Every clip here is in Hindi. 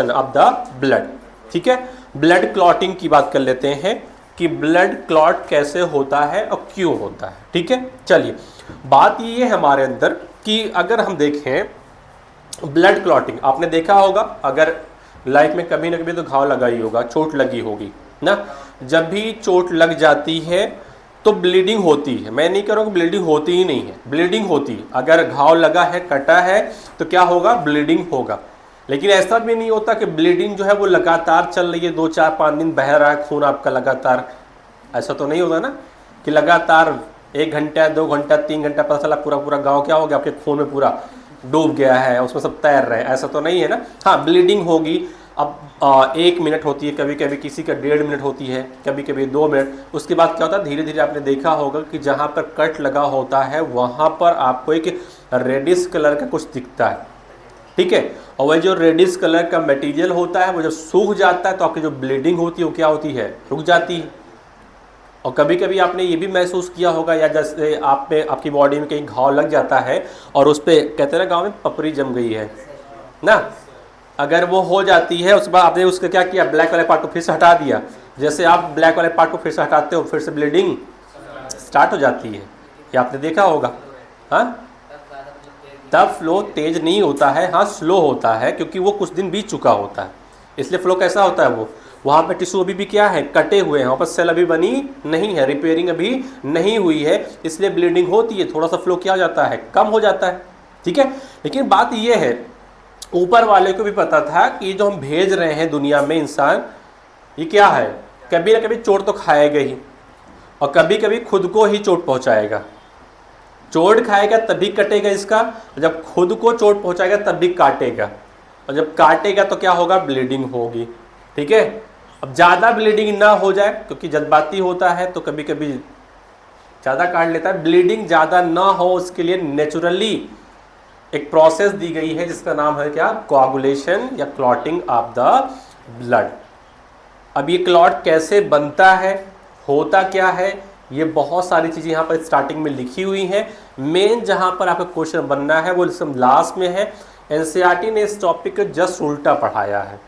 Of the blood. ठीक है, ब्लड क्लॉटिंग की बात कर लेते हैं कि ब्लड क्लॉट कैसे होता है और क्यों होता है। ठीक है, चलिए बात ये है हमारे अंदर कि अगर हम देखें ब्लड क्लॉटिंग, आपने देखा होगा अगर लाइफ में कभी ना कभी तो घाव लगा ही होगा, चोट लगी होगी ना। जब भी चोट लग जाती है तो ब्लीडिंग होती है। मैं नहीं कह रहा हूँ कि ब्लीडिंग होती ही नहीं है, ब्लीडिंग होती है। अगर घाव लगा है, कटा है तो क्या होगा, ब्लीडिंग होगा। लेकिन ऐसा भी नहीं होता कि ब्लीडिंग जो है वो लगातार चल रही है, 2 4 5 दिन बह रहा है खून आपका लगातार, ऐसा तो नहीं होता ना कि लगातार 1 घंटा 2 घंटा 3 घंटा पता चला पूरा पूरा गाँव क्या हो गया आपके खून में पूरा डूब गया है, उसमें सब तैर रहे हैं, ऐसा तो नहीं है ना। हाँ, ब्लीडिंग होगी। अब 1 मिनट होती है, कभी कभी किसी का 1.5 मिनट होती है, कभी कभी 2 मिनट। उसके बाद क्या होता है, धीरे धीरे आपने देखा होगा कि जहाँ पर कट लगा होता है वहाँ पर आपको एक रेडिश कलर का कुछ दिखता है। ठीक है, और वह जो रेडिश कलर का मटेरियल होता है वो जब सूख जाता है तो आपकी जो ब्लीडिंग होती है वो क्या होती है, रुक जाती है। और कभी कभी आपने ये भी महसूस किया होगा, या जैसे आप में आपकी बॉडी में कहीं घाव लग जाता है और उस पर कहते हैं ना गाँव में पपड़ी जम गई है ना, अगर वो हो जाती है उसके बाद आपने उसका क्या किया, ब्लैक वाले पार्ट को फिर से हटा दिया। जैसे आप ब्लैक वाले पार्ट को फिर से हटाते हो फिर से ब्लीडिंग स्टार्ट हो जाती है, ये आपने देखा होगा। हाँ, तब फ्लो तेज नहीं होता है, हाँ स्लो होता है, क्योंकि वो कुछ दिन बीत चुका होता है, इसलिए फ्लो कैसा होता है, वो वहाँ पे टिश्यू अभी भी क्या है, कटे हुए हैं, वहाँ पर सेल अभी बनी नहीं है, रिपेयरिंग अभी नहीं हुई है, इसलिए ब्लीडिंग होती है, थोड़ा सा फ्लो क्या हो जाता है, कम हो जाता है। ठीक है, लेकिन बात ये है ऊपर वाले को भी पता था कि ये जो हम भेज रहे हैं दुनिया में इंसान, ये क्या है, कभी ना कभी चोट तो खाएगा ही, और कभी कभी खुद को ही चोट पहुँचाएगा। चोट खाएगा तभी कटेगा इसका, जब खुद को चोट पहुंचाएगा तब भी काटेगा, और जब काटेगा तो क्या होगा, ब्लीडिंग होगी। ठीक है, अब ज़्यादा ब्लीडिंग ना हो जाए, क्योंकि जज्बाती होता है तो कभी कभी ज़्यादा काट लेता है, ब्लीडिंग ज़्यादा ना हो उसके लिए नेचुरली एक प्रोसेस दी गई है जिसका नाम है क्या, कोआगुलेशन या क्लॉटिंग ऑफ द ब्लड। अब ये क्लॉट कैसे बनता है, होता क्या है, ये बहुत सारी चीज़ें यहाँ पर स्टार्टिंग में लिखी हुई हैं। मेन जहाँ पर आपका क्वेश्चन बनना है वो लास्ट में है। एनसीईआरटी ने इस टॉपिक को जस्ट उल्टा पढ़ाया है।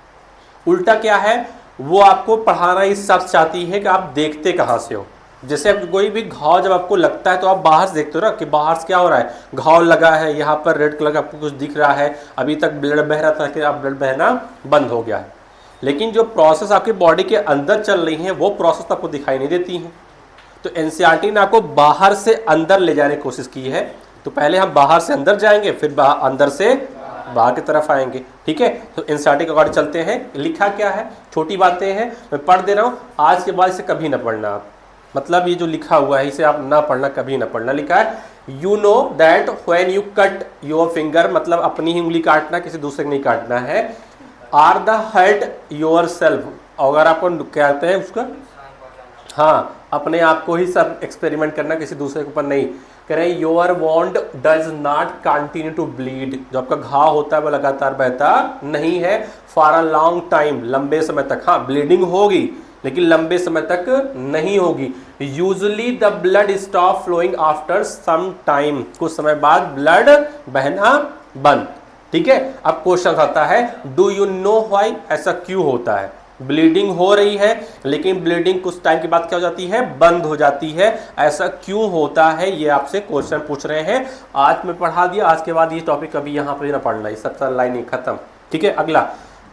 उल्टा क्या है, वो आपको पढ़ाना इस हिसाब से चाहती है कि आप देखते कहाँ से हो। जैसे आप कोई भी घाव जब आपको लगता है तो आप बाहर से देखते हो ना कि बाहर से क्या हो रहा है, घाव लगा है, यहाँ पर रेड कलर का आपको कुछ दिख रहा है, अभी तक ब्लड बह रहा था कि अब ब्लड बहना बंद हो गया है। लेकिन जो प्रोसेस आपकी बॉडी के अंदर चल रही है वो प्रोसेस तो आपको दिखाई नहीं देती है। तो एनसीईआरटी ने आपको बाहर से अंदर ले जाने की कोशिश की है। तो पहले हम बाहर से अंदर जाएंगे, फिर अंदर से बाहर की तरफ आएंगे। ठीक है, तो एनसीईआरटी के अकॉर्डिंग चलते हैं। लिखा क्या है, छोटी बातें हैं, मैं पढ़ दे रहा हूँ, आज के बाद इसे कभी ना पढ़ना आप, मतलब ये जो लिखा हुआ है इसे आप ना पढ़ना, कभी ना पढ़ना। लिखा है you know that when you cut your finger, मतलब अपनी ही उंगली काटना, किसी दूसरे को नहीं काटना है। Or the hurt yourself, अगर आपको कहते हैं उसका, हाँ अपने आप को ही सब एक्सपेरिमेंट करना, किसी दूसरे के ऊपर नहीं करें। Your wound does not continue to bleed, जो आपका घाव होता है वो लगातार बहता नहीं है। फॉर अ लॉन्ग टाइम, लंबे समय तक, हाँ ब्लीडिंग होगी लेकिन लंबे समय तक नहीं होगी। Usually the blood stop flowing after some time, कुछ समय बाद ब्लड बहना बंद। ठीक है, अब क्वेश्चन आता है डू यू नो व्हाई, ऐसा क्यों होता है, ब्लीडिंग हो रही है लेकिन ब्लीडिंग कुछ टाइम के बाद क्या हो जाती है, बंद हो जाती है, ऐसा क्यों होता है, ये आपसे क्वेश्चन पूछ रहे हैं। आज मैं पढ़ा दिया, आज के बाद ये टॉपिक कभी यहाँ पर ना पढ़ना, ये सब लाइन खत्म। ठीक है, अगला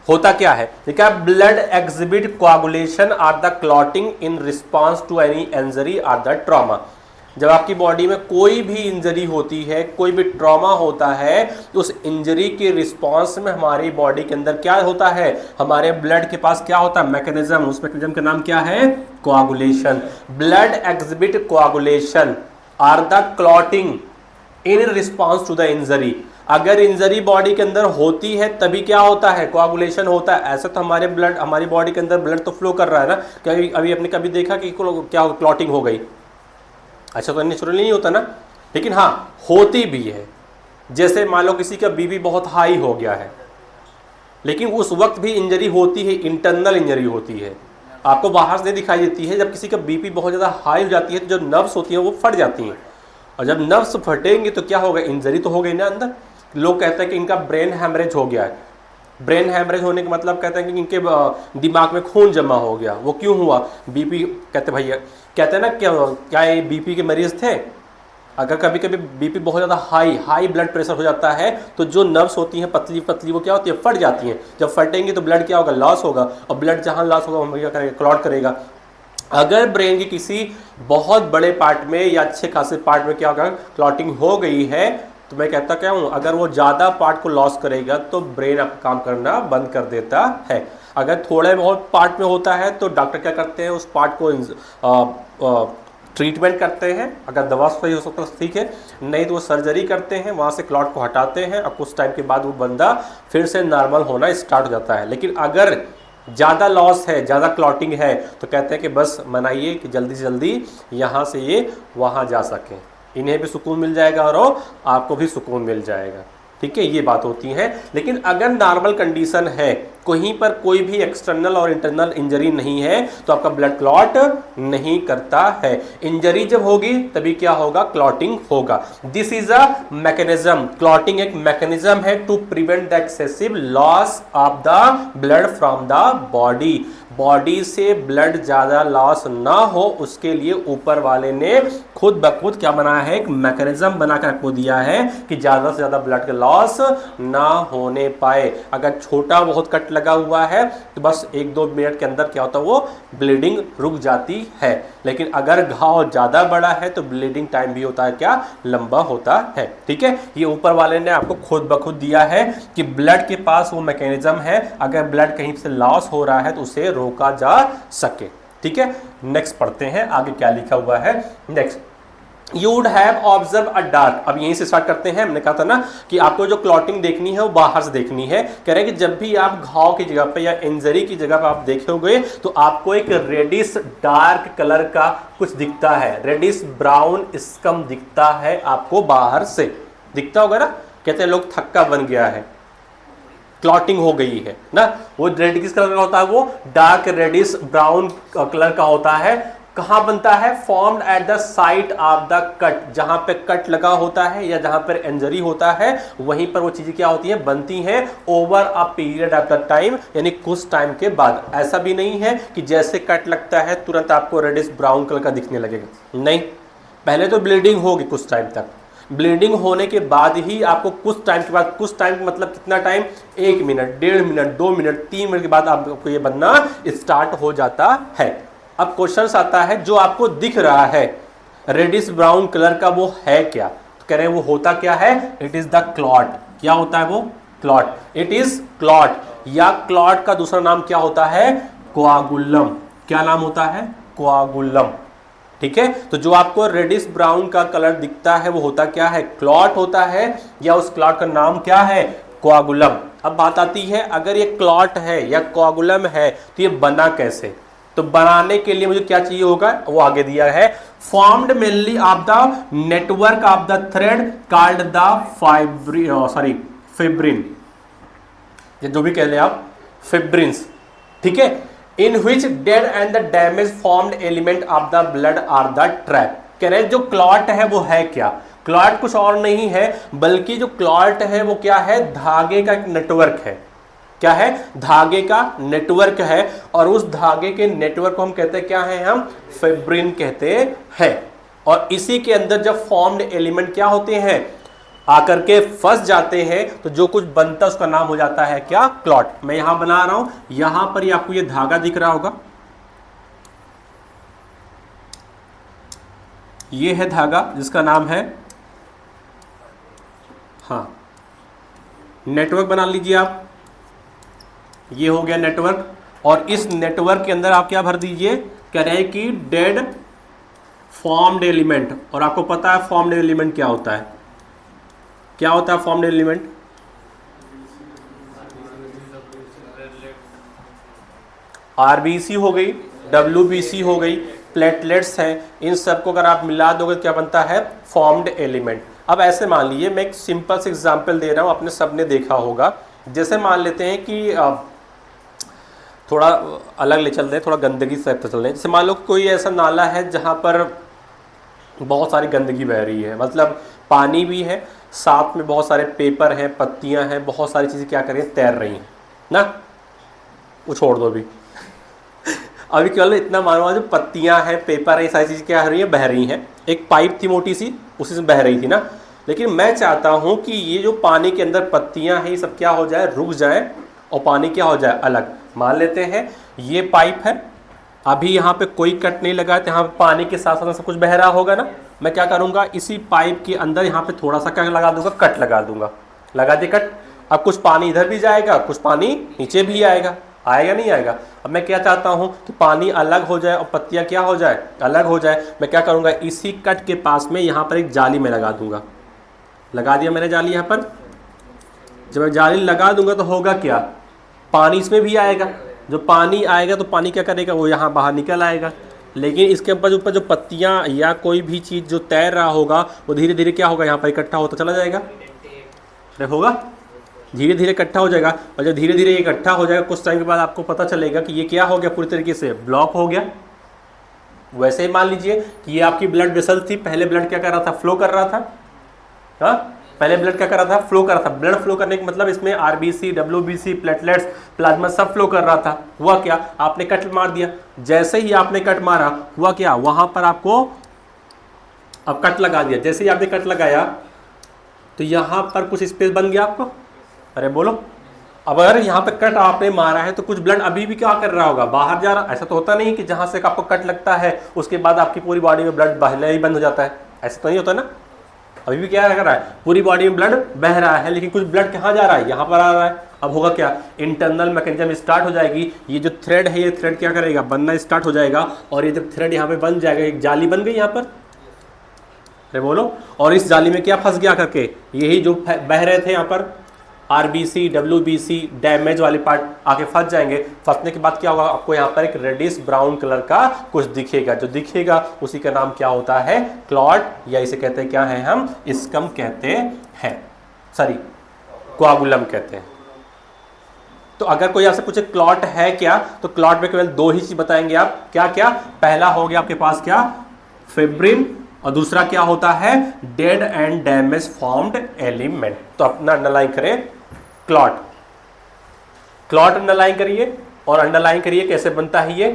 होता क्या है, देखा blood exhibit coagulation or the clotting in response to any injury or the trauma. जब आपकी बॉडी में कोई भी इंजरी होती है, कोई भी ट्रॉमा होता है, तो उस इंजरी के रिस्पॉन्स में हमारी बॉडी के अंदर क्या होता है, हमारे ब्लड के पास क्या होता है, मैकेनिज्म, उस मैकेनिज्म का नाम क्या है, coagulation. Blood exhibit coagulation or the clotting in response to the injury. अगर इंजरी बॉडी के अंदर होती है तभी क्या होता है, कोआगुलेशन होता है। ऐसा तो हमारे ब्लड, हमारी बॉडी के अंदर ब्लड तो फ्लो कर रहा है ना, कभी अभी आपने कभी देखा कि क्या क्लॉटिंग हो गई, अच्छा तो नेचुरली नहीं होता ना, लेकिन हाँ होती भी है। जैसे मान लो किसी का बीपी बहुत हाई हो गया है, लेकिन उस वक्त भी इंजरी होती है, इंटरनल इंजरी होती है, आपको बाहर से नहीं दिखाई देती है। जब किसी का बीपी बहुत ज़्यादा हाई हो जाती है तो जो नर्व्स होती हैं वो फट जाती हैं, और जब नर्व्स फटेंगे तो क्या होगा, इंजरी तो हो गई ना अंदर। लोग कहते हैं कि इनका ब्रेन हैमरेज हो गया है, ब्रेन हैमरेज होने का मतलब कहते हैं कि इनके दिमाग में खून जमा हो गया। वो क्यों हुआ? बीपी, कहते भैया कहते हैं ना क्या ये बीपी के मरीज थे? अगर कभी कभी बीपी बहुत ज़्यादा हाई ब्लड प्रेशर हो जाता है तो जो नर्व्स होती हैं पतली पतली वो क्या होती है, फट जाती हैं। जब फटेंगी तो ब्लड क्या होगा, लॉस होगा, और ब्लड जहाँ लॉस होगा वो क्या करेगा, क्लॉट करेगा। अगर ब्रेन की किसी बहुत बड़े पार्ट में या अच्छे खासे पार्ट में क्या होगा, क्लॉटिंग हो गई है, तो मैं कहता क्या हूँ, अगर वो ज़्यादा पार्ट को लॉस करेगा तो ब्रेन आपका काम करना बंद कर देता है। अगर थोड़े बहुत पार्ट में होता है तो डॉक्टर क्या करते हैं, उस पार्ट को ट्रीटमेंट करते हैं। अगर दवा सही हो सकता है ठीक है, नहीं तो वो सर्जरी करते हैं, वहाँ से क्लॉट को हटाते हैं और कुछ टाइम के बाद वो बंदा फिर से नॉर्मल होना स्टार्ट हो जाता है। लेकिन अगर ज़्यादा लॉस है, ज़्यादा क्लॉटिंग है, तो कहते हैं कि बस मनाइए कि जल्दी से जल्दी यहाँ से ये वहाँ जा सकें, इन्हें भी सुकून मिल जाएगा और आपको भी सुकून मिल जाएगा। ठीक है, ये बात होती है। लेकिन अगर नॉर्मल कंडीशन है, कहीं पर कोई भी एक्सटर्नल और इंटरनल इंजरी नहीं है, तो आपका ब्लड क्लॉट नहीं करता है। इंजरी जब होगी तभी क्या होगा, क्लॉटिंग होगा। This is a mechanism, clotting एक मैकेनिज्म है to prevent the excessive loss of the blood from the body. Body से ब्लड ज़्यादा लॉस ना हो उसके लिए ऊपर वाले ने खुद ब खुद क्या बनाया है, एक मैकेनिज्म बनाकर आपको दिया है कि ज़्यादा से ज़्यादा ब्लड का लॉस ना होने पाए। अगर छोटा बहुत कट लगा हुआ है तो बस 1-2 मिनट के अंदर क्या होता है, वो ब्लीडिंग रुक जाती है। लेकिन अगर घाव ज़्यादा बड़ा है तो ब्लीडिंग टाइम भी होता है क्या, लंबा होता है। ठीक है, ये ऊपर वाले ने आपको खुद ब खुद दिया है कि ब्लड के पास वो मैकेनिज्म है, अगर ब्लड कहीं से लॉस हो रहा है तो उसे रोका जा सके। ठीक है, नेक्स्ट पढ़ते हैं आगे क्या लिखा हुआ है। Next, You would have observed a dark। अब यहीं से स्टार्ट करते हैं। हमने कहा था ना कि आपको जो क्लॉटिंग देखनी है वो बाहर से देखनी है। कह रहे हैं कि जब भी आप घाव की जगह पे या इंजरी की जगह पे आप देखोगे तो आपको एक रेडिश डार्क कलर का कुछ दिखता है, रेडिश ब्राउन स्कम दिखता है, आपको बाहर से दिखता होगा ना। कहते हैं लोग थक्का बन गया है, क्लॉटिंग हो गई है ना। वो रेड किस कलर का होता है, वो डार्क रेडिश ब्राउन कलर का होता है। कहां बनता है, formed at the site of the cut, जहां पे कट लगा होता है या जहां पर इंजरी होता है वहीं पर वो चीजें क्या होती हैं, बनती हैं over a period of the time, यानी कुछ टाइम के बाद। ऐसा भी नहीं है कि जैसे कट लगता है तुरंत आपको रेडिश ब्राउन कलर का दिखने लगेगा, नहीं, पहले तो ब्लीडिंग होगी कुछ टाइम तक, ब्लीडिंग होने के बाद ही आपको कुछ टाइम के बाद, कुछ टाइम मतलब कितना time, 1 minute, 1.5 minute, 2 minute, 3 minute के बाद आपको ये बनना स्टार्ट हो जाता है। अब क्वेश्चन आता है, जो आपको दिख रहा है रेडिश ब्राउन कलर का वो है क्या? तो कह रहे हैं वो होता क्या है, इट इज द क्लॉट। क्या होता है वो, क्लॉट, इट इज क्लॉट। या क्लॉट का दूसरा नाम क्या होता है, कोआगुलम। क्या नाम होता है, कोआगुलम। ठीक है, तो जो आपको रेडिश ब्राउन का कलर दिखता है वो होता क्या है, क्लॉट होता है, या उस क्लॉट का नाम क्या है, कोआगुलम। अब बात आती है, अगर ये क्लॉट है या कोआगुलम है तो ये बना कैसे? तो बनाने के लिए मुझे क्या चाहिए होगा, वो आगे दिया है, formed mainly of the network of the thread called the fibrin, ये जो भी कह लें आप, फिब्रिन्स। ठीक है, in which dead and the damage formed element of the blood are the trap. कह रहे हैं जो क्लॉट है वो है क्या, क्लॉट कुछ और नहीं है बल्कि जो क्लॉट है वो क्या है, धागे का एक नेटवर्क है। क्या है, धागे का नेटवर्क है, और उस धागे के नेटवर्क को हम कहते हैं क्या है, हम फिब्रिन कहते हैं। और इसी के अंदर जब फॉर्म्ड एलिमेंट क्या होते हैं, आकर के फंस जाते हैं, तो जो कुछ बनता है उसका नाम हो जाता है क्या, क्लॉट। मैं यहां बना रहा हूं, यहां पर ही आपको ये धागा दिख रहा होगा, ये है धागा जिसका नाम है, हाँ, नेटवर्क बना लीजिए आप, ये हो गया नेटवर्क। और इस नेटवर्क के अंदर आप क्या भर दीजिए, कह रहे हैं कि डेड फॉर्म्ड एलिमेंट। और आपको पता है फॉर्म्ड एलिमेंट क्या होता है, क्या होता है फॉर्म्ड एलिमेंट, आरबीसी हो गई, डब्ल्यूबीसी हो गई, प्लेटलेट्स हैं, इन सबको अगर आप मिला दोगे तो क्या बनता है, फॉर्म्ड एलिमेंट। अब ऐसे मान लीजिए, मैं एक सिंपल से एग्जांपल दे रहा हूं, आपने सबने देखा होगा। जैसे मान लेते हैं कि थोड़ा अलग ले चलते हैं, थोड़ा गंदगी से चल रहे हैं। जैसे मान लो कोई ऐसा नाला है जहाँ पर बहुत सारी गंदगी बह रही है, मतलब पानी भी है, साथ में बहुत सारे पेपर हैं, पत्तियां हैं, बहुत सारी चीज़ें क्या कर रही हैं, तैर रही हैं। ना, वो छोड़ दो अभी। अभी केवल इतना मानो जो पत्तियां हैं, पेपर है, ये सारी चीज़ क्या हो रही है, बह रही हैं। एक पाइप थी मोटी सी, उसी से बह रही थी ना। लेकिन मैं चाहता हूं कि ये जो पानी के अंदर पत्तियां हैं ये सब क्या हो जाए, रुक जाए और पानी क्या हो जाए, अलग। मान लेते हैं ये पाइप है, अभी यहाँ पे कोई कट नहीं लगा है, तो यहाँ पे पानी के साथ साथ सब कुछ बह रहा होगा ना। मैं क्या करूँगा, इसी पाइप के अंदर यहाँ पे थोड़ा सा क्या लगा दूंगा, कट लगा दूंगा। लगा दे कट, अब कुछ पानी इधर भी जाएगा, कुछ पानी नीचे भी आएगा। आएगा नहीं आएगा। अब मैं क्या चाहता हूँ कि पानी अलग हो जाए और पत्तियाँ क्या हो जाए, अलग हो जाए। मैं क्या करूँगा, इसी कट के पास में यहाँ पर एक जाली में लगा दूंगा। लगा दिया मैंने जाली यहाँ पर। जब मैं जाली लगा दूंगा तो होगा क्या, पानी इसमें भी आएगा। जो पानी आएगा तो पानी क्या करेगा, वो यहाँ बाहर निकल आएगा। लेकिन इसके ऊपर जो पत्तियाँ या कोई भी चीज़ जो तैर रहा होगा वो धीरे धीरे क्या होगा, यहाँ पर इकट्ठा होता चला जाएगा। अरे होगा, धीरे धीरे इकट्ठा हो जाएगा। और जब धीरे धीरे इकट्ठा हो जाएगा, कुछ टाइम के बाद आपको पता चलेगा कि ये क्या हो गया, पूरी तरीके से ब्लॉक हो गया। वैसे ही मान लीजिए कि ये आपकी ब्लड वेसल थी, पहले ब्लड क्या कर रहा था, फ्लो कर रहा था। हाँ, पहले ब्लड क्या कर रहा था, फ्लो कर रहा था। ब्लड फ्लो करने का मतलब इसमें आरबीसी, डब्ल्यूबीसी, प्लेटलेट्स, प्लाज्मा सब फ्लो कर रहा था। हुआ क्या, आपने कट मार दिया। जैसे ही आपने कट मारा, हुआ क्या, वहां पर आपको अब कट लगा दिया। जैसे ही आपने कट लगाया तो यहां पर कुछ स्पेस बन गया आपको। अरे बोलो, अब अगर यहाँ पे कट आपने मारा है तो कुछ ब्लड अभी भी क्या कर रहा होगा, बाहर जा रहा। ऐसा तो होता नहीं कि जहां से आपको कट लगता है उसके बाद आपकी पूरी बॉडी में ब्लड बहना ही बंद हो जाता है। ऐसा तो नहीं होता ना, अभी भी क्या कर रहा है, पूरी बॉडी में ब्लड बह रहा है, लेकिन कुछ ब्लड कहाँ जा रहा है, यहाँ पर आ रहा है। अब होगा क्या, इंटरनल मैकेनिज्म स्टार्ट हो जाएगी। ये जो थ्रेड है, ये थ्रेड क्या करेगा, बनना स्टार्ट हो जाएगा। और ये जब थ्रेड यहाँ पे बन जाएगा, एक जाली बन गई यहाँ पर। अरे बोलो, और इस जाली में क्या फंस गया करके, यही जो बह रहे थे यहाँ पर आरबीसी, डब्ल्यूबीसी, डैमेज वाले पार्ट आके फंस जाएंगे। फंसने के बाद क्या होगा, आपको यहाँ पर एक रेडिश ब्राउन कलर का कुछ दिखेगा। जो दिखेगा उसी का नाम क्या होता है, क्लॉट, या इसे कहते हैं क्या है, हम स्कम कहते हैं, सॉरी कोआगुलम कहते हैं। तो अगर कोई आपसे पूछे क्लॉट है क्या, तो क्लॉट में केवल दो ही चीज बताएंगे आप। क्या क्या, पहला हो गया आपके पास क्या, फिब्रिन, और दूसरा क्या होता है, dead and damage formed element. तो अपना अंडरलाइन करें, क्लॉट, क्लॉट अंडरलाइन करिए और अंडरलाइन करिए कैसे बनता है ये,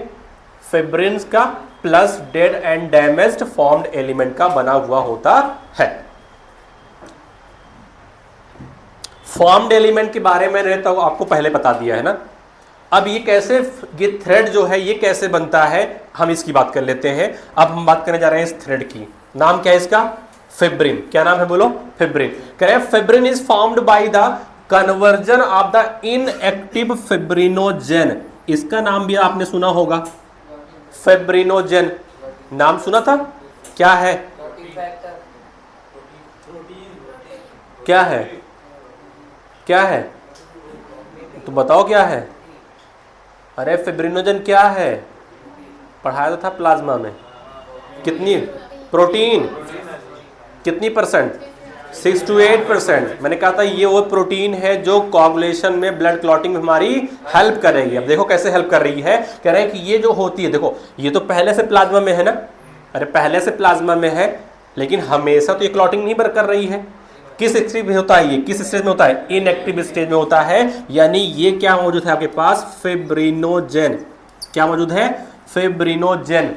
फिब्रिन्स का plus dead and damaged formed element का बना हुआ होता है। फॉर्म्ड एलिमेंट के बारे में रहता हूं, आपको पहले बता दिया है ना। अब ये कैसे, ये थ्रेड जो है ये कैसे बनता है, हम इसकी बात कर लेते हैं। अब हम बात करने जा रहे हैं इस थ्रेड की। नाम क्या है इसका, फिब्रिन। क्या नाम है बोलो, फिब्रिन। कह रहे हैं fibrin is formed by the conversion of the inactive fibrinogen. इसका नाम भी आपने सुना होगा, फिब्रिनोजेन। नाम सुना था, क्या है, क्या है, क्या है, तो बताओ क्या है। अरे फिब्रिनोजेन क्या है, पढ़ाया तो था प्लाज्मा में। कितनी, प्रोटीन, कितनी परसेंट, 6 to 8%। मैंने कहा था ये वो प्रोटीन है जो कोआगुलेशन में, ब्लड क्लॉटिंग में हमारी हेल्प करेगी। अब देखो कैसे हेल्प कर रही है, कह रहे हैं कि ये जो होती है, देखो ये तो पहले से प्लाज्मा में है ना। अरे पहले से प्लाज्मा में है, लेकिन हमेशा तो ये क्लॉटिंग नहीं कर रही है। किस स्टेज में होता है ये, किस स्टेज में होता है, इनएक्टिव स्टेज में होता है। यानी ये क्या मौजूद है आपके पास, फिब्रिनोजेन। क्या मौजूद है, फिब्रिनोजेन।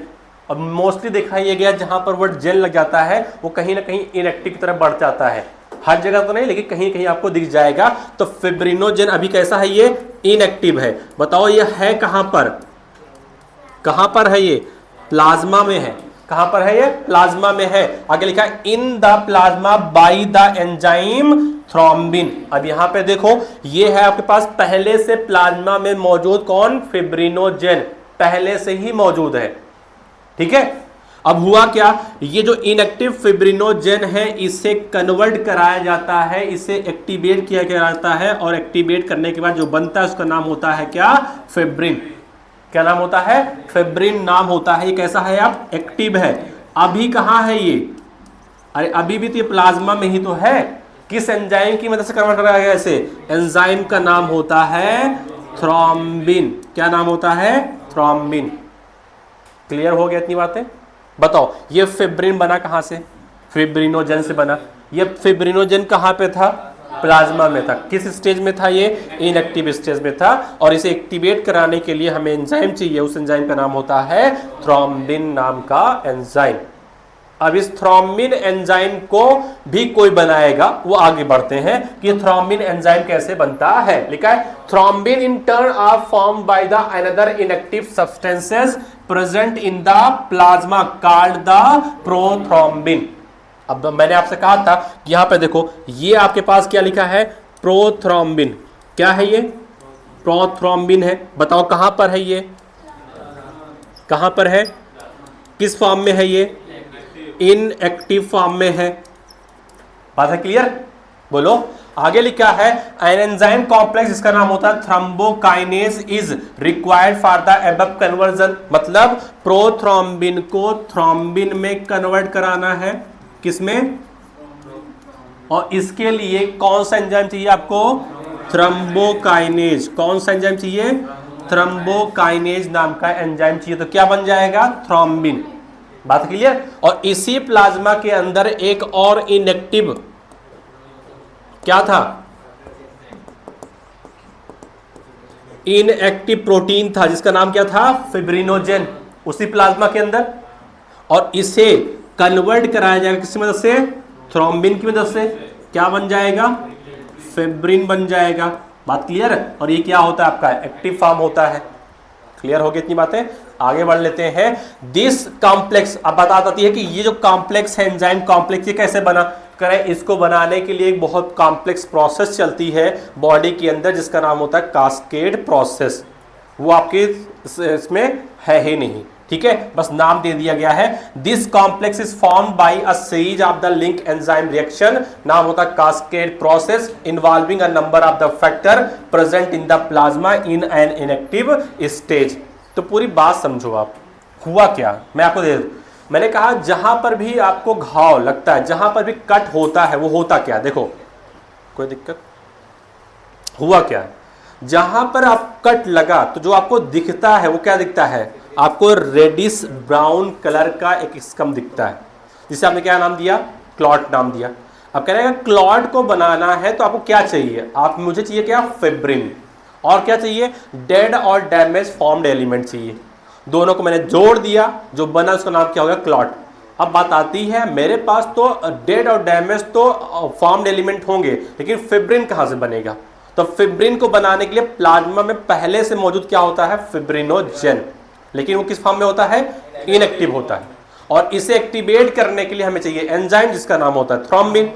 और मोस्टली देखा ये गया जहां पर वर्ड जेन लग जाता है वो कहीं ना कहीं इनएक्टिव की तरफ बढ़ जाता है। हर जगह तो नहीं, लेकिन कहीं कहीं आपको दिख जाएगा। तो फिब्रिनोजेन अभी कैसा है, ये इनएक्टिव है। बताओ ये है कहां पर, कहां पर है ये, प्लाज्मा में है। कहां पर है ये, प्लाज्मा में है। आगे लिखा है इन the plasma by the enzyme thrombin. अब यहां पे देखो ये है आपके पास पहले से प्लाज्मा में मौजूद कौन, फिब्रिनोजेन, पहले से ही मौजूद है। ठीक है। अब हुआ क्या, ये जो इनएक्टिव फिब्रिनोजेन है इसे कन्वर्ट कराया जाता है, इसे एक्टिवेट किया जाता है, और एक्टिवेट करने के बाद जो बनता है उसका नाम होता है क्या, फिब्रिन। क्या नाम होता है, फिब्रिन नाम होता है। ये कैसा है, आप एक्टिव है। अभी कहां है ये, अरे अभी भी तो ये प्लाज्मा में ही तो है। किस एंजाइम की मदद से कन्वर्ट कराया गया इसे, एंजाइम का नाम होता है थ्रोम्बिन। क्या नाम होता है, थ्रोम्बिन। क्लियर हो गया इतनी बातें। बताओ ये फिब्रिन बना कहां से, फिब्रिनोजेन से बना। ये फिब्रिनोजेन कहां पे था, प्लाज्मा में था। किस स्टेज में था ये? इनएक्टिव स्टेज में था। और इसे एक्टिवेट कराने के लिए हमें एंजाइम चाहिए, उस एंजाइम का नाम होता है थ्रोम्बिन नाम का एंजाइम। अब इस थ्रोम्बिन एंजाइम को भी कोई बनाएगा, वो आगे बढ़ते हैं कि थ्रोम्बिन एंजाइम कैसे बनता है। लिखा है thrombin in turn are form by the another inactive substances present in the plasma called the prothrombin. अब मैंने आपसे कहा था कि यहां पे देखो, ये आपके पास क्या लिखा है? प्रोथ्रोम्बिन। क्या है ये? प्रोथ्रोम्बिन है। बताओ कहां पर है ये? कहां पर है? किस फॉर्म में है ये? इनएक्टिव फॉर्म में है। बात है क्लियर? बोलो। आगे लिखा है एन एंजाइम कॉम्प्लेक्स, इसका नाम होता है thrombokinase is required for the above conversion. मतलब प्रोथ्रोम्बिन को थ्रोम्बिन में कन्वर्ट कराना है। किसमें? और इसके लिए कौन सा एंजाइम चाहिए आपको? थ्रोम्बोकाइनेज। कौन सा एंजाइम चाहिए? थ्रोम्बोकाइनेज नाम का एंजाइम चाहिए। तो क्या बन जाएगा? थ्रोम्बिन। बात क्लियर? और इसी प्लाज्मा के अंदर एक और इनएक्टिव क्या था? इनएक्टिव प्रोटीन था जिसका नाम क्या था? फिब्रिनोजेन। उसी प्लाज्मा के अंदर। और इसे कन्वर्ट कराया जाएगा किसकी मदद से? थ्रोम्बिन की मदद से। क्या बन जाएगा? फिब्रिन बन जाएगा। बात क्लियर है? और ये क्या होता है आपका? एक्टिव फॉर्म होता है। क्लियर हो गई इतनी बातें? आगे बढ़ लेते हैं। दिस कॉम्प्लेक्स, अब बात आती है कि ये जो कॉम्प्लेक्स है एंजाइम कॉम्प्लेक्स, ये कैसे बना? करें इसको बनाने के लिए एक बहुत कॉम्प्लेक्स प्रोसेस चलती है बॉडी के अंदर जिसका नाम होता है कास्केड प्रोसेस। वो आपके इसमें है ही नहीं, ठीक है, बस नाम दे दिया गया है। This complex is formed by a series of the link enzyme reaction, नाम होता है cascade process involving a number of the factor present in the plasma in an inactive stage. तो पूरी बात समझो आप। हुआ क्या, मैं आपको दे दूं। मैंने कहा जहां पर भी आपको घाव लगता है, जहां पर भी कट होता है, वो होता क्या? देखो, कोई दिक्कत? हुआ क्या? जहां पर आप कट लगा तो जो आपको दिखता है वो क्या दिखता है? आपको रेडिश ब्राउन कलर का एक स्कम दिखता है, जिसे आपने क्या नाम दिया? क्लॉट नाम दिया। अब कह रहे हैं क्लॉट को बनाना है तो आपको क्या चाहिए? आप मुझे चाहिए क्या? फिब्रिन। और क्या चाहिए? डेड और डैमेज फॉर्म्ड एलिमेंट चाहिए। दोनों को मैंने जोड़ दिया, जो बना उसका नाम क्या होगा? क्लॉट। अब बात आती है, मेरे पास तो डेड और डैमेज तो फॉर्म्ड एलिमेंट होंगे, लेकिन फिब्रिन कहां से बनेगा? तो फिब्रिन को बनाने के लिए प्लाज्मा में पहले से मौजूद क्या होता है? फिब्रिनोजेन। लेकिन वो किस फॉर्म में होता है? इनएक्टिव होता है। और इसे एक्टिवेट करने के लिए हमें चाहिए एंजाइम जिसका नाम होता है थ्रोम्बिन।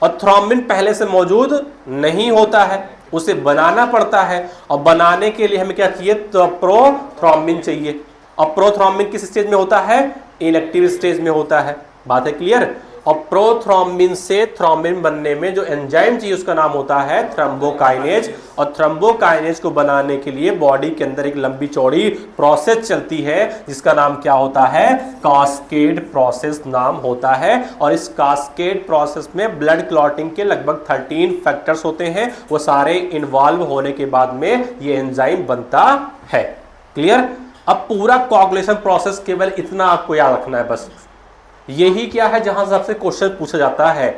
और थ्रोम्बिन पहले से मौजूद नहीं होता है, उसे बनाना पड़ता है। और बनाने के लिए हमें क्या चाहिए? तो प्रोथ्रोम्बिन चाहिए। और प्रोथ्रोम्बिन किस स्टेज में होता है? इनएक्टिव स्टेज में होता है। बात है क्लियर? और प्रोथ्रोम्बिन से थ्रोम्बिन बनने में जो एंजाइम चाहिए उसका नाम होता है थ्रोम्बोकाइनेज। और थ्रोम्बोकाइनेज को बनाने के लिए बॉडी के अंदर एक लंबी चौड़ी प्रोसेस चलती है जिसका नाम क्या होता है? कास्केड प्रोसेस नाम होता है। और इस कास्केड प्रोसेस में ब्लड क्लॉटिंग के लगभग 13 फैक्टर्स होते हैं, वो सारे इन्वॉल्व होने के बाद में ये एंजाइम बनता है। क्लियर? अब पूरा कोआगुलेशन प्रोसेस केवल इतना आपको याद रखना है बस। यही क्या है जहां सबसे क्वेश्चन पूछा जाता है,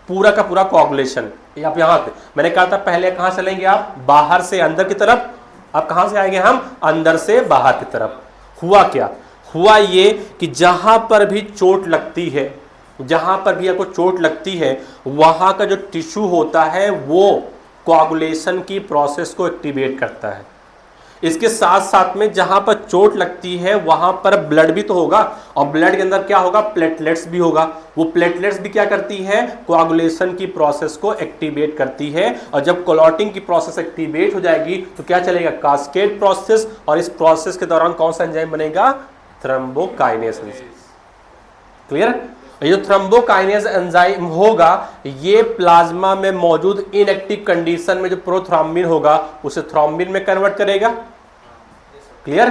पूरा का पूरा कोआगुलेशन। आप यहां मैंने कहा था पहले कहां चलेंगे आप? बाहर से अंदर की तरफ। अब कहां से आएंगे हम? अंदर से बाहर की तरफ। हुआ क्या? हुआ ये कि जहां पर भी चोट लगती है, जहां पर भी आपको चोट लगती है, वहां का जो टिश्यू होता है वो कोआगुलेशन की प्रोसेस को एक्टिवेट करता है। इसके साथ साथ में जहां पर चोट लगती है वहां पर ब्लड भी तो होगा, और ब्लड के अंदर क्या होगा? प्लेटलेट्स भी होगा। वो प्लेटलेट्स भी क्या करती है? कोआगुलेशन की प्रोसेस को एक्टिवेट करती है। और जब क्लॉटिंग की प्रोसेस एक्टिवेट हो जाएगी तो क्या चलेगा? Cascade process. और इस प्रोसेस के दौरान कौन सा एंजाइम बनेगा? थ्रोम्बोकाइनेज। क्लियर? ये जो थ्रोम्बोकाइनेज एंजाइम होगा ये प्लाज्मा में मौजूद इनएक्टिव कंडीशन में जो प्रोथ्रोम्बिन होगा उसे थ्रोम्बिन में कन्वर्ट करेगा। क्लियर?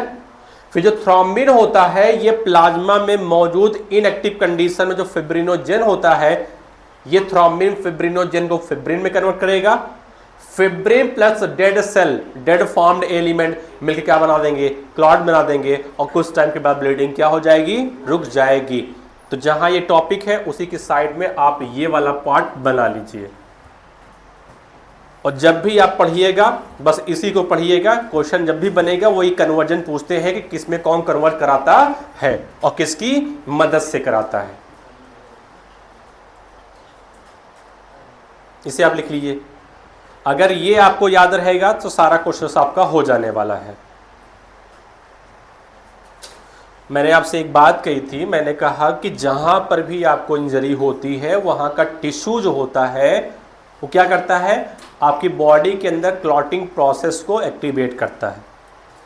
फिर जो थ्रोम्बिन होता है ये प्लाज्मा में मौजूद इनएक्टिव कंडीशन में जो फिब्रिनोजेन होता है, ये थ्रोम्बिन फिब्रिनोजेन को फिब्रिन में कन्वर्ट करेगा। Fibrin plus dead cell, dead formed element मिलकर क्या बना देंगे? क्लॉट बना देंगे। और कुछ टाइम के बाद ब्लीडिंग क्या हो जाएगी? रुक जाएगी। तो जहां ये टॉपिक है उसी की साइड में आप ये वाला पार्ट बना लीजिए। और जब भी आप पढ़िएगा बस इसी को पढ़िएगा, क्वेश्चन जब भी बनेगा वही कन्वर्जन पूछते हैं कि किसमें कौन कन्वर्ट कराता है और किसकी मदद से कराता है। इसे आप लिख लीजिए। अगर ये आपको याद रहेगा तो सारा क्वेश्चन आपका हो जाने वाला है। मैंने आपसे एक बात कही थी, मैंने कहा कि जहां पर भी आपको इंजरी होती है वहां का टिश्यू जो होता है वो क्या करता है, आपकी बॉडी के अंदर क्लॉटिंग प्रोसेस को एक्टिवेट करता है।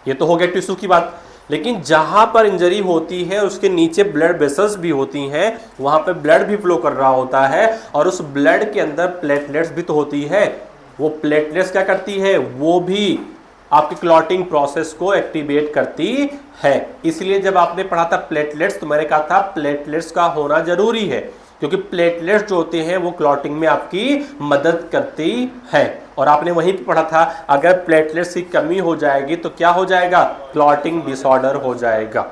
ये तो हो गया टिश्यू की बात। लेकिन जहां पर इंजरी होती है उसके नीचे ब्लड वेसल्स भी होती हैं, वहां पर ब्लड भी फ्लो कर रहा होता है और उस ब्लड के अंदर प्लेटलेट्स भी तो होती है। वो प्लेटलेट्स क्या करती है, वो भी आपकी क्लॉटिंग प्रोसेस को एक्टिवेट करती है। इसलिए जब आपने पढ़ा था प्लेटलेट्स तो मैंने कहा था प्लेटलेट्स का होना जरूरी है, क्योंकि प्लेटलेट्स जो होते हैं वो क्लॉटिंग में आपकी मदद करती है। और आपने वहीं पे पढ़ा था अगर प्लेटलेट्स की कमी हो जाएगी तो क्या हो जाएगा, क्लॉटिंग डिसऑर्डर हो जाएगा।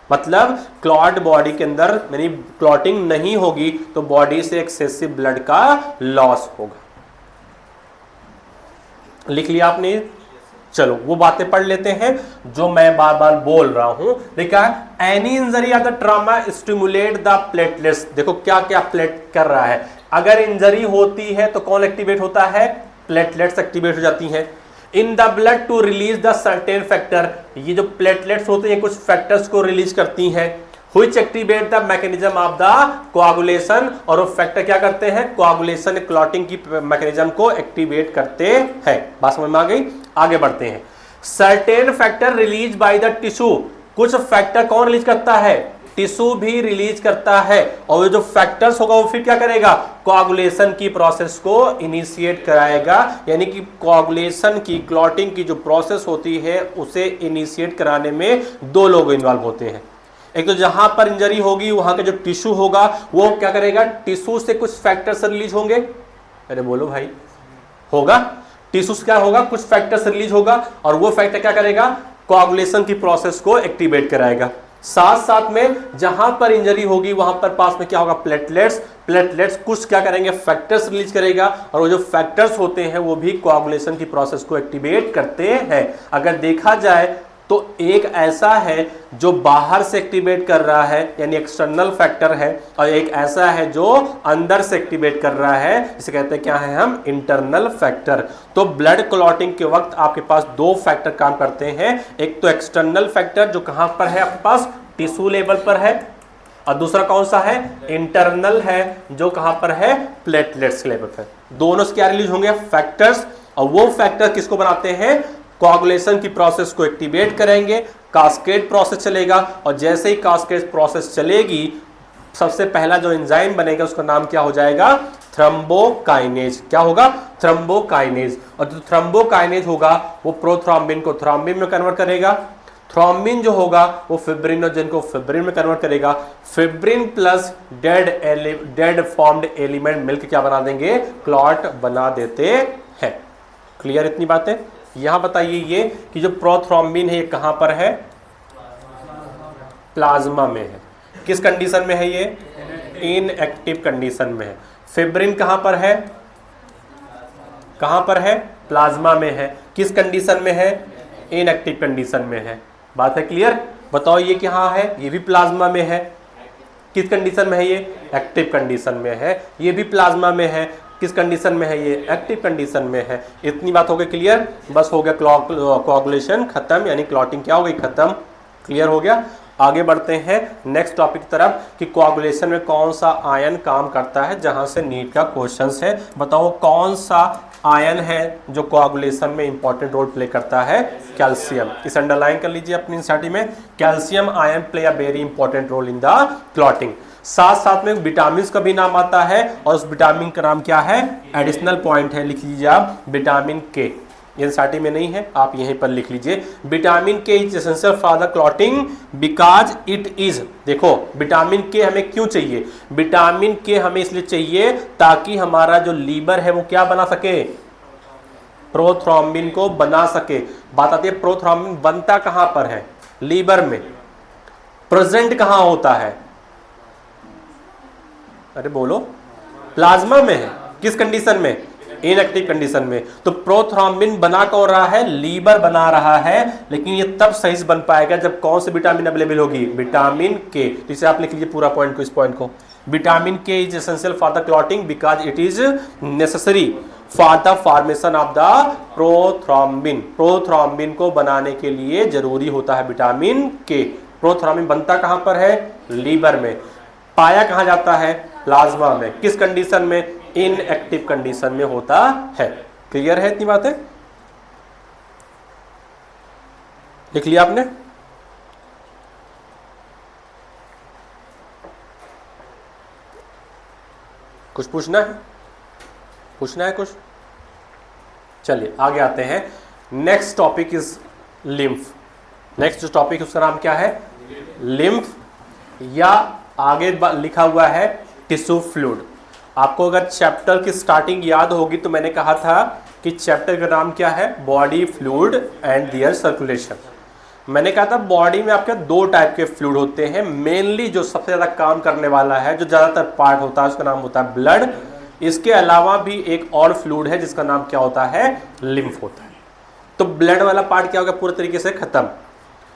मतलब क्लॉट बॉडी के अंदर यानी क्लॉटिंग नहीं होगी तो बॉडी से एक्सेसिव ब्लड का लॉस होगा। लिख लिया आपने? चलो वो बातें पढ़ लेते हैं जो मैं बार बार बोल रहा हूं। देखा, एनी इंजरी या the trauma stimulate the platelets. देखो क्या क्या प्लेट कर रहा है। अगर इंजरी होती है तो कौन एक्टिवेट होता है, प्लेटलेट्स एक्टिवेट हो जाती हैं in the blood to release the certain factor. ये जो प्लेटलेट्स होते हैं कुछ फैक्टर्स को रिलीज करती हैं which activate the mechanism of the coagulation। और वो फैक्टर क्या करते हैं, कोआगुलेशन क्लॉटिंग की मैकेनिज्म को एक्टिवेट करते हैं। बात समझ में आ गई? आगे बढ़ते हैं। Certain factor release by the tissue. कुछ फैक्टर कौन रिलीज करता है, टिश्यू भी रिलीज करता है। और जो फैक्टर्स होगा वो फिर क्या करेगा, कोआगुलेशन की प्रोसेस को इनिशिएट कराएगा। यानी कि कोआगुलेशन की क्लॉटिंग की जो प्रोसेस होती है उसे इनिशिएट कराने में दो लोग इन्वॉल्व होते हैं। एक तो जहां पर इंजरी होगी वहां का जो टिश्यू होगा वो क्या करेगा, टिश्यू से कुछ फैक्टर्स रिलीज होंगे। अरे बोलो भाई, होगा टिश्यू से क्या होगा, कुछ फैक्टर्स रिलीज होगा और वो फैक्टर क्या करेगा, कोआगुलेशन की प्रोसेस को एक्टिवेट कराएगा। साथ साथ में जहां पर इंजरी होगी वहां पर पास में क्या होगा, प्लेटलेट्स। प्लेटलेट्स कुछ क्या करेंगे, फैक्टर्स रिलीज करेगा और वो जो फैक्टर्स होते हैं वो भी कोआगुलेशन की प्रोसेस को एक्टिवेट करते हैं। अगर देखा जाए तो एक ऐसा है जो बाहर से एक्टिवेट कर रहा है यानी एक्सटर्नल फैक्टर है, और एक ऐसा है जो अंदर से एक्टिवेट कर रहा है, इसे कहते हैं क्या है हम, इंटरनल फैक्टर। तो ब्लड क्लॉटिंग के वक्त आपके पास दो फैक्टर काम करते हैं। एक तो एक्सटर्नल फैक्टर जो कहां पर है, आपके पास टिश्यू लेवल पर है, और दूसरा कौन सा है, इंटरनल है जो कहां पर है, प्लेटलेट्स लेवल पर। दोनों से क्या रिलीज होंगे, फैक्टर्स। और वो फैक्टर किसको बनाते हैं, कोआगुलेशन की प्रोसेस को एक्टिवेट करेंगे। कास्केड प्रोसेस चलेगा और जैसे ही कास्केड प्रोसेस चलेगी सबसे पहला जो एंजाइम बनेगा उसका नाम क्या हो जाएगा, थ्रोम्बोकाइनेज। क्या होगा, थ्रोम्बोकाइनेज। और जो थ्रोम्बोकाइनेज होगा वो प्रोथ्रोम्बिन को थ्रोम्बिन में कन्वर्ट करेगा। थ्रोम्बिन जो होगा वो फिब्रिनोजन को फिब्रिन में कन्वर्ट करेगा। Fibrin plus dead formed element मिलकर क्या बना देंगे, क्लॉट बना देते हैं। क्लियर इतनी बातें? यहां बताइए ये कि जो प्रोथ्रोम्बिन है ये कहां पर है, प्लाज्मा में है। किस कंडीशन में है ये, इनएक्टिव कंडीशन में है। फिब्रिन कहां पर है, कहां पर है, प्लाज्मा में है। किस कंडीशन में है, इनएक्टिव कंडीशन में है। बात है क्लियर? बताओ ये कहां है, ये भी प्लाज्मा में है। किस कंडीशन में है ये, एक्टिव कंडीशन में है। ये भी प्लाज्मा में है। किस कंडीशन में है ये, एक्टिव कंडीशन में है। इतनी बात हो गई क्लियर? बस हो गया, कोआगुलेशन खत्म, यानी क्लॉटिंग क्या हो गई, खत्म। क्लियर हो गया? आगे बढ़ते हैं नेक्स्ट टॉपिक की तरफ कि कोआगुलेशन में कौन सा आयन काम करता है, जहां से नीट का क्वेश्चन है। बताओ कौन सा आयन है जो कोआगुलेशन में इंपॉर्टेंट रोल प्ले करता है, कैल्शियम। इस अंडरलाइन कर लीजिए अपनी स्टडी में, calcium ion play a very important role in the clotting. साथ साथ में विटामिन का भी नाम आता है और उस विटामिन का नाम क्या है, एडिशनल पॉइंट है, लिख लीजिए आप, विटामिन के। एनसीईआरटी में नहीं है, आप यहीं पर लिख लीजिए, विटामिन के is essential for the clotting because it is. देखो विटामिन के हमें क्यों चाहिए, विटामिन के हमें इसलिए चाहिए ताकि हमारा जो लीवर है वो क्या बना सके, प्रोथ्रोम्बिन को बना सके। बात आती है प्रोथ्रोम्बिन बनता कहां पर है, लीवर में। प्रेजेंट कहां होता है, अरे बोलो, प्लाज्मा में है। किस कंडीशन में, इनएक्टिव कंडीशन में। तो प्रोथ्रोम्बिन बना कौन रहा है, लीवर बना रहा है, लेकिन ये तब सही से बन पाएगा जब कौन सी विटामिन अवेलेबल होगी, विटामिन के। तो इसे आप लिख लीजिए पूरा पॉइंट को, इस पॉइंट को, विटामिन के is essential for the clotting because it is necessary for the formation of the prothrombin. Prothrombin को बनाने के लिए जरूरी होता है विटामिन के। प्रोथ्रोम्बिन बनता कहां पर है, लीवर में। पाया कहां जाता है, प्लाज्मा में। किस कंडीशन में, इनएक्टिव कंडीशन में होता है। क्लियर है इतनी बातें, लिख लिया आपने। कुछ पूछना है, पूछना है कुछ? चलिए आगे आते हैं। Next topic is lymph. Next जो टॉपिक उसका नाम क्या है, लिम्फ, या आगे लिखा हुआ है टिश्यू फ्लूइड। आपको अगर चैप्टर की स्टार्टिंग याद होगी तो मैंने कहा था कि चैप्टर का नाम क्या है, body fluid and their circulation. मैंने कहा था बॉडी में आपके दो टाइप के फ्लूइड होते हैं, मेनली जो सबसे ज़्यादा काम करने वाला है, जो ज़्यादातर पार्ट होता है, उसका नाम होता है ब्लड। इसके अलावा भी एक और फ्लूइड है जिसका नाम क्या होता है, लिम्फ होता है। तो ब्लड वाला पार्ट क्या हो गया, पूरे तरीके से खत्म।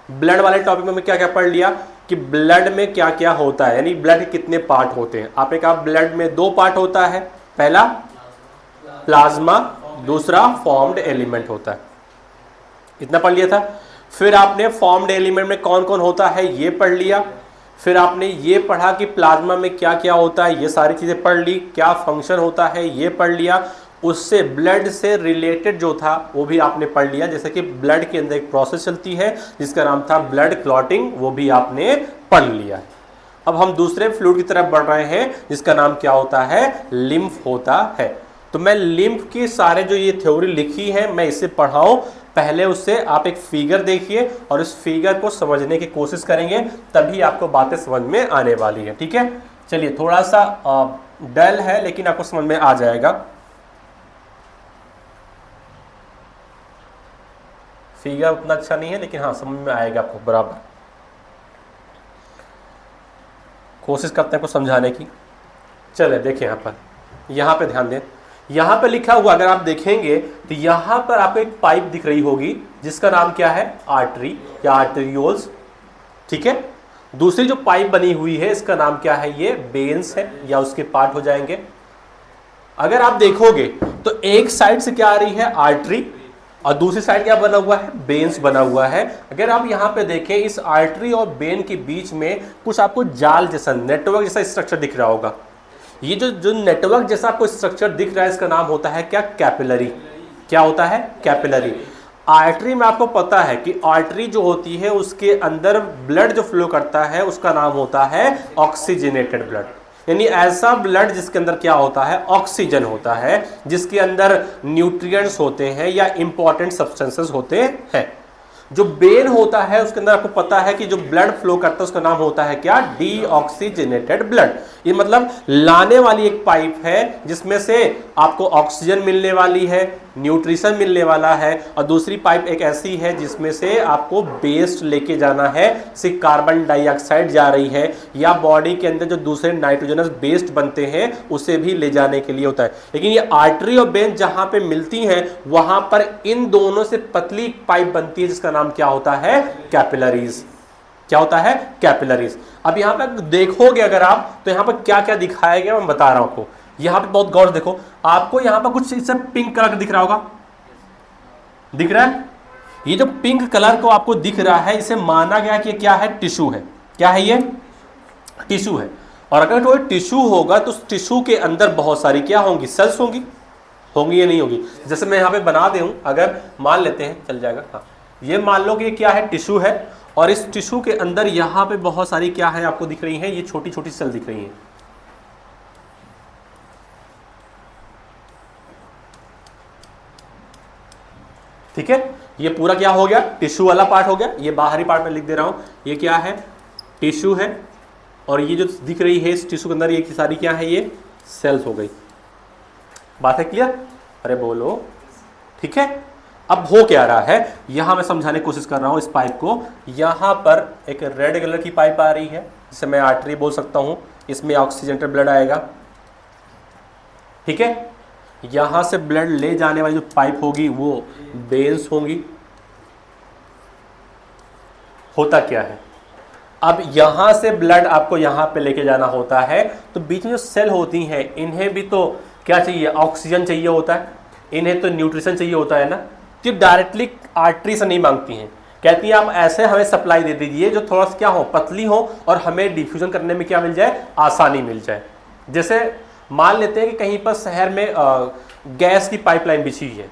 ब्लड वाले टॉपिक में क्या क्या पढ़ लिया कि ब्लड में क्या क्या होता है, यानी ब्लड के कितने पार्ट होते हैं। आपने कहा ब्लड में दो पार्ट होता है, पहला प्लाज्मा, दूसरा फॉर्म्ड एलिमेंट होता है। इतना पढ़ लिया था। फिर आपने फॉर्म्ड एलिमेंट में कौन कौन होता है ये पढ़ लिया। फिर आपने ये पढ़ा कि प्लाज्मा में क्या क्या होता है, ये सारी चीज़ें पढ़ ली। क्या फंक्शन होता है ये पढ़ लिया। उससे ब्लड से रिलेटेड जो था वो भी आपने पढ़ लिया, जैसे कि ब्लड के अंदर एक प्रोसेस चलती है जिसका नाम था ब्लड क्लॉटिंग, वो भी आपने पढ़ लिया। अब हम दूसरे फ्लूइड की तरफ बढ़ रहे हैं जिसका नाम क्या होता है, लिम्फ होता है। तो मैं लिम्फ की सारे जो ये थ्योरी लिखी है मैं इसे पढ़ाऊं, पहले उससे आप एक फिगर देखिए और इस फिगर को समझने की कोशिश करेंगे, तभी आपको बातें समझ में आने वाली है। ठीक है, चलिए थोड़ा सा डल है लेकिन आपको समझ में आ जाएगा। फिगर उतना अच्छा नहीं है लेकिन हाँ समझ में आएगा आपको बराबर। कोशिश करते हैं कुछ समझाने की। चले देखिए यहाँ पे ध्यान दें। यहाँ पे लिखा हुआ अगर आप देखेंगे तो यहाँ पर आपको एक पाइप दिख रही होगी जिसका नाम क्या है, आर्टरी या आर्टरियोल्स। ठीक है, दूसरी जो पाइप बनी हुई है इसका नाम क्या है, ये वेन्स है या उसके पार्ट हो जाएंगे। अगर आप देखोगे तो एक साइड से क्या आ रही है, आर्टरी, और दूसरी साइड क्या बना हुआ है, वेन्स बना हुआ है। अगर आप यहाँ पे देखें इस आर्टरी और वेन के बीच में कुछ आपको जाल जैसा, नेटवर्क जैसा स्ट्रक्चर दिख रहा होगा। ये जो नेटवर्क जैसा आपको स्ट्रक्चर दिख रहा है इसका नाम होता है क्या, कैपिलरी। क्या होता है, कैपिलरी। आर्टरी में आपको पता है कि आर्टरी जो होती है उसके अंदर ब्लड जो फ्लो करता है उसका नाम होता है ऑक्सीजनेटेड ब्लड, यानी ऐसा ब्लड जिसके अंदर क्या होता है, ऑक्सीजन होता है, जिसके अंदर न्यूट्रिएंट्स होते हैं या इंपॉर्टेंट सब्सटेंसेस होते हैं। जो वेन होता है उसके अंदर आपको पता है कि जो ब्लड फ्लो करता है उसका नाम होता है क्या, डीऑक्सीजनेटेड ब्लड। ये मतलब लाने वाली एक पाइप है जिसमें से आपको ऑक्सीजन मिलने वाली है, न्यूट्रिशन मिलने वाला है, और दूसरी पाइप एक ऐसी है जिसमें से आपको वेस्ट लेके जाना है, से कार्बन डाइऑक्साइड जा रही है, या बॉडी के अंदर जो दूसरे नाइट्रोजनस वेस्ट बनते हैं उसे भी ले जाने के लिए होता है। लेकिन ये आर्टरी और वेन जहां पे मिलती हैं वहां पर इन दोनों से पतली पाइप बनती है जिसका नाम क्या होता है, कैपिलरीज। क्या होता है, कैपिलरीज। अब यहाँ पे देखोगे अगर आप तो यहाँ पर क्या क्या दिखाया गया मैं बता रहा हूं आपको। यहाँ पे बहुत गौर से देखो, आपको यहाँ पर कुछ इससे पिंक कलर दिख रहा होगा, दिख रहा है। ये जो पिंक कलर को आपको दिख रहा है इसे माना गया कि क्या है, टिश्यू है। क्या है, ये टिश्यू है। और अगर कोई टिश्यू होगा तो उस टिश्यू के अंदर बहुत सारी क्या होंगी, सेल्स होंगी। होंगी या नहीं होगी? जैसे मैं यहाँ पे बना दूं, अगर मान लेते हैं, चल जाएगा, हाँ, ये मान लो कि ये क्या है, टिश्यू है, और इस टिश्यू के अंदर यहाँ पे बहुत सारी क्या है आपको दिख रही है, ये छोटी छोटी सेल दिख रही है। ठीक है, ये पूरा क्या हो गया, टिश्यू वाला पार्ट हो गया। ये बाहरी पार्ट में लिख दे रहा हूं, ये क्या है, टिश्यू है, और ये जो दिख रही है इस टिश्यू के अंदर ये सारी क्या है, ये सेल्स हो गई। बात है क्लियर? अरे बोलो, ठीक है। अब हो क्या रहा है, यहां मैं समझाने की कोशिश कर रहा हूं इस पाइप को। यहां पर एक रेड कलर की पाइप आ रही है जिसे मैं आर्टरी बोल सकता हूं, इसमें ऑक्सीजनेटेड ब्लड आएगा। ठीक है, यहां से ब्लड ले जाने वाली जो पाइप होगी वो वेन्स होंगी। होता क्या है, अब यहां से ब्लड आपको यहां पे लेके जाना होता है, तो बीच में जो सेल होती हैं इन्हें भी तो क्या चाहिए, ऑक्सीजन चाहिए होता है, इन्हें तो न्यूट्रिशन चाहिए होता है ना। तो डायरेक्टली आर्टरी से नहीं मांगती हैं, कहती है आप ऐसे हमें सप्लाई दे दीजिए जो थोड़ा सा क्या हो, पतली हो और हमें डिफ्यूजन करने में क्या मिल जाए, आसानी मिल जाए। जैसे मान लेते हैं कि कहीं पर शहर में गैस की पाइपलाइन बिछी है,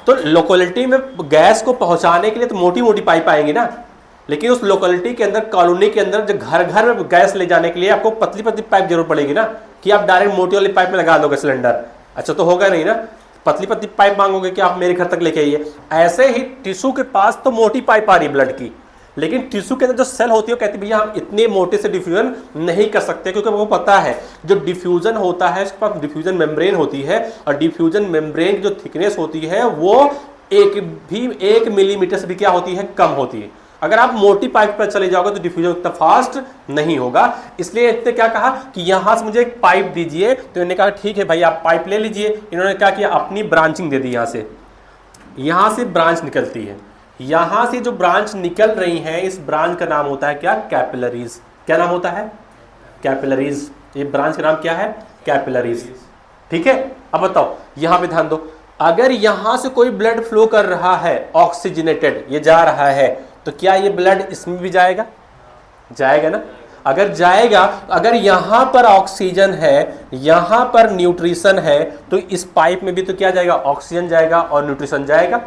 तो लोकेलिटी में गैस को पहुंचाने के लिए तो मोटी मोटी पाइप आएंगी ना, लेकिन उस लोकेलिटी के अंदर, कॉलोनी के अंदर जो घर घर में गैस ले जाने के लिए आपको पतली पतली पाइप जरूर पड़ेगी ना, कि आप डायरेक्ट मोटी वाली पाइप में लगा दोगे सिलेंडर, अच्छा तो होगा नहीं ना, पतली पतली पाइप मांगोगे कि आप मेरे घर तक लेके आइए। ऐसे ही टिश्यू के पास तो मोटी पाइप आ रही है ब्लड की, लेकिन टिश्यू के अंदर जो सेल होती है वो कहती है भैया हम इतने मोटे से डिफ्यूजन नहीं कर सकते, क्योंकि वो पता है जो डिफ्यूजन होता है उसके पास डिफ्यूजन मेम्ब्रेन होती है, और डिफ्यूजन मेम्ब्रेन की जो थिकनेस होती है वो 1 मिलीमीटर से भी क्या होती है, कम होती है। अगर आप मोटी पाइप पर चले जाओगे तो डिफ्यूजन उतना फास्ट नहीं होगा। इसलिए इन्होंने क्या कहा कि यहां से मुझे एक पाइप दीजिए, तो इन्होंने कहा ठीक है भाई आप पाइप ले लीजिए। इन्होंने क्या किया, अपनी ब्रांचिंग दे दी, यहां से ब्रांच निकलती है, यहां से जो ब्रांच निकल रही है इस ब्रांच का नाम होता है क्या, कैपिलरीज। क्या नाम होता है, कैपिलरीज। ये ब्रांच का नाम क्या है, कैपिलरीज। ठीक है, अब बताओ यहां पे ध्यान दो, अगर यहां से कोई ब्लड फ्लो कर रहा है ऑक्सीजनेटेड, ये जा रहा है, तो क्या ये ब्लड इसमें भी जाएगा, जाएगा ना। अगर जाएगा, अगर यहां पर ऑक्सीजन है, यहां पर न्यूट्रिशन है, तो इस पाइप में भी तो क्या जाएगा, ऑक्सीजन जाएगा और न्यूट्रिशन जाएगा।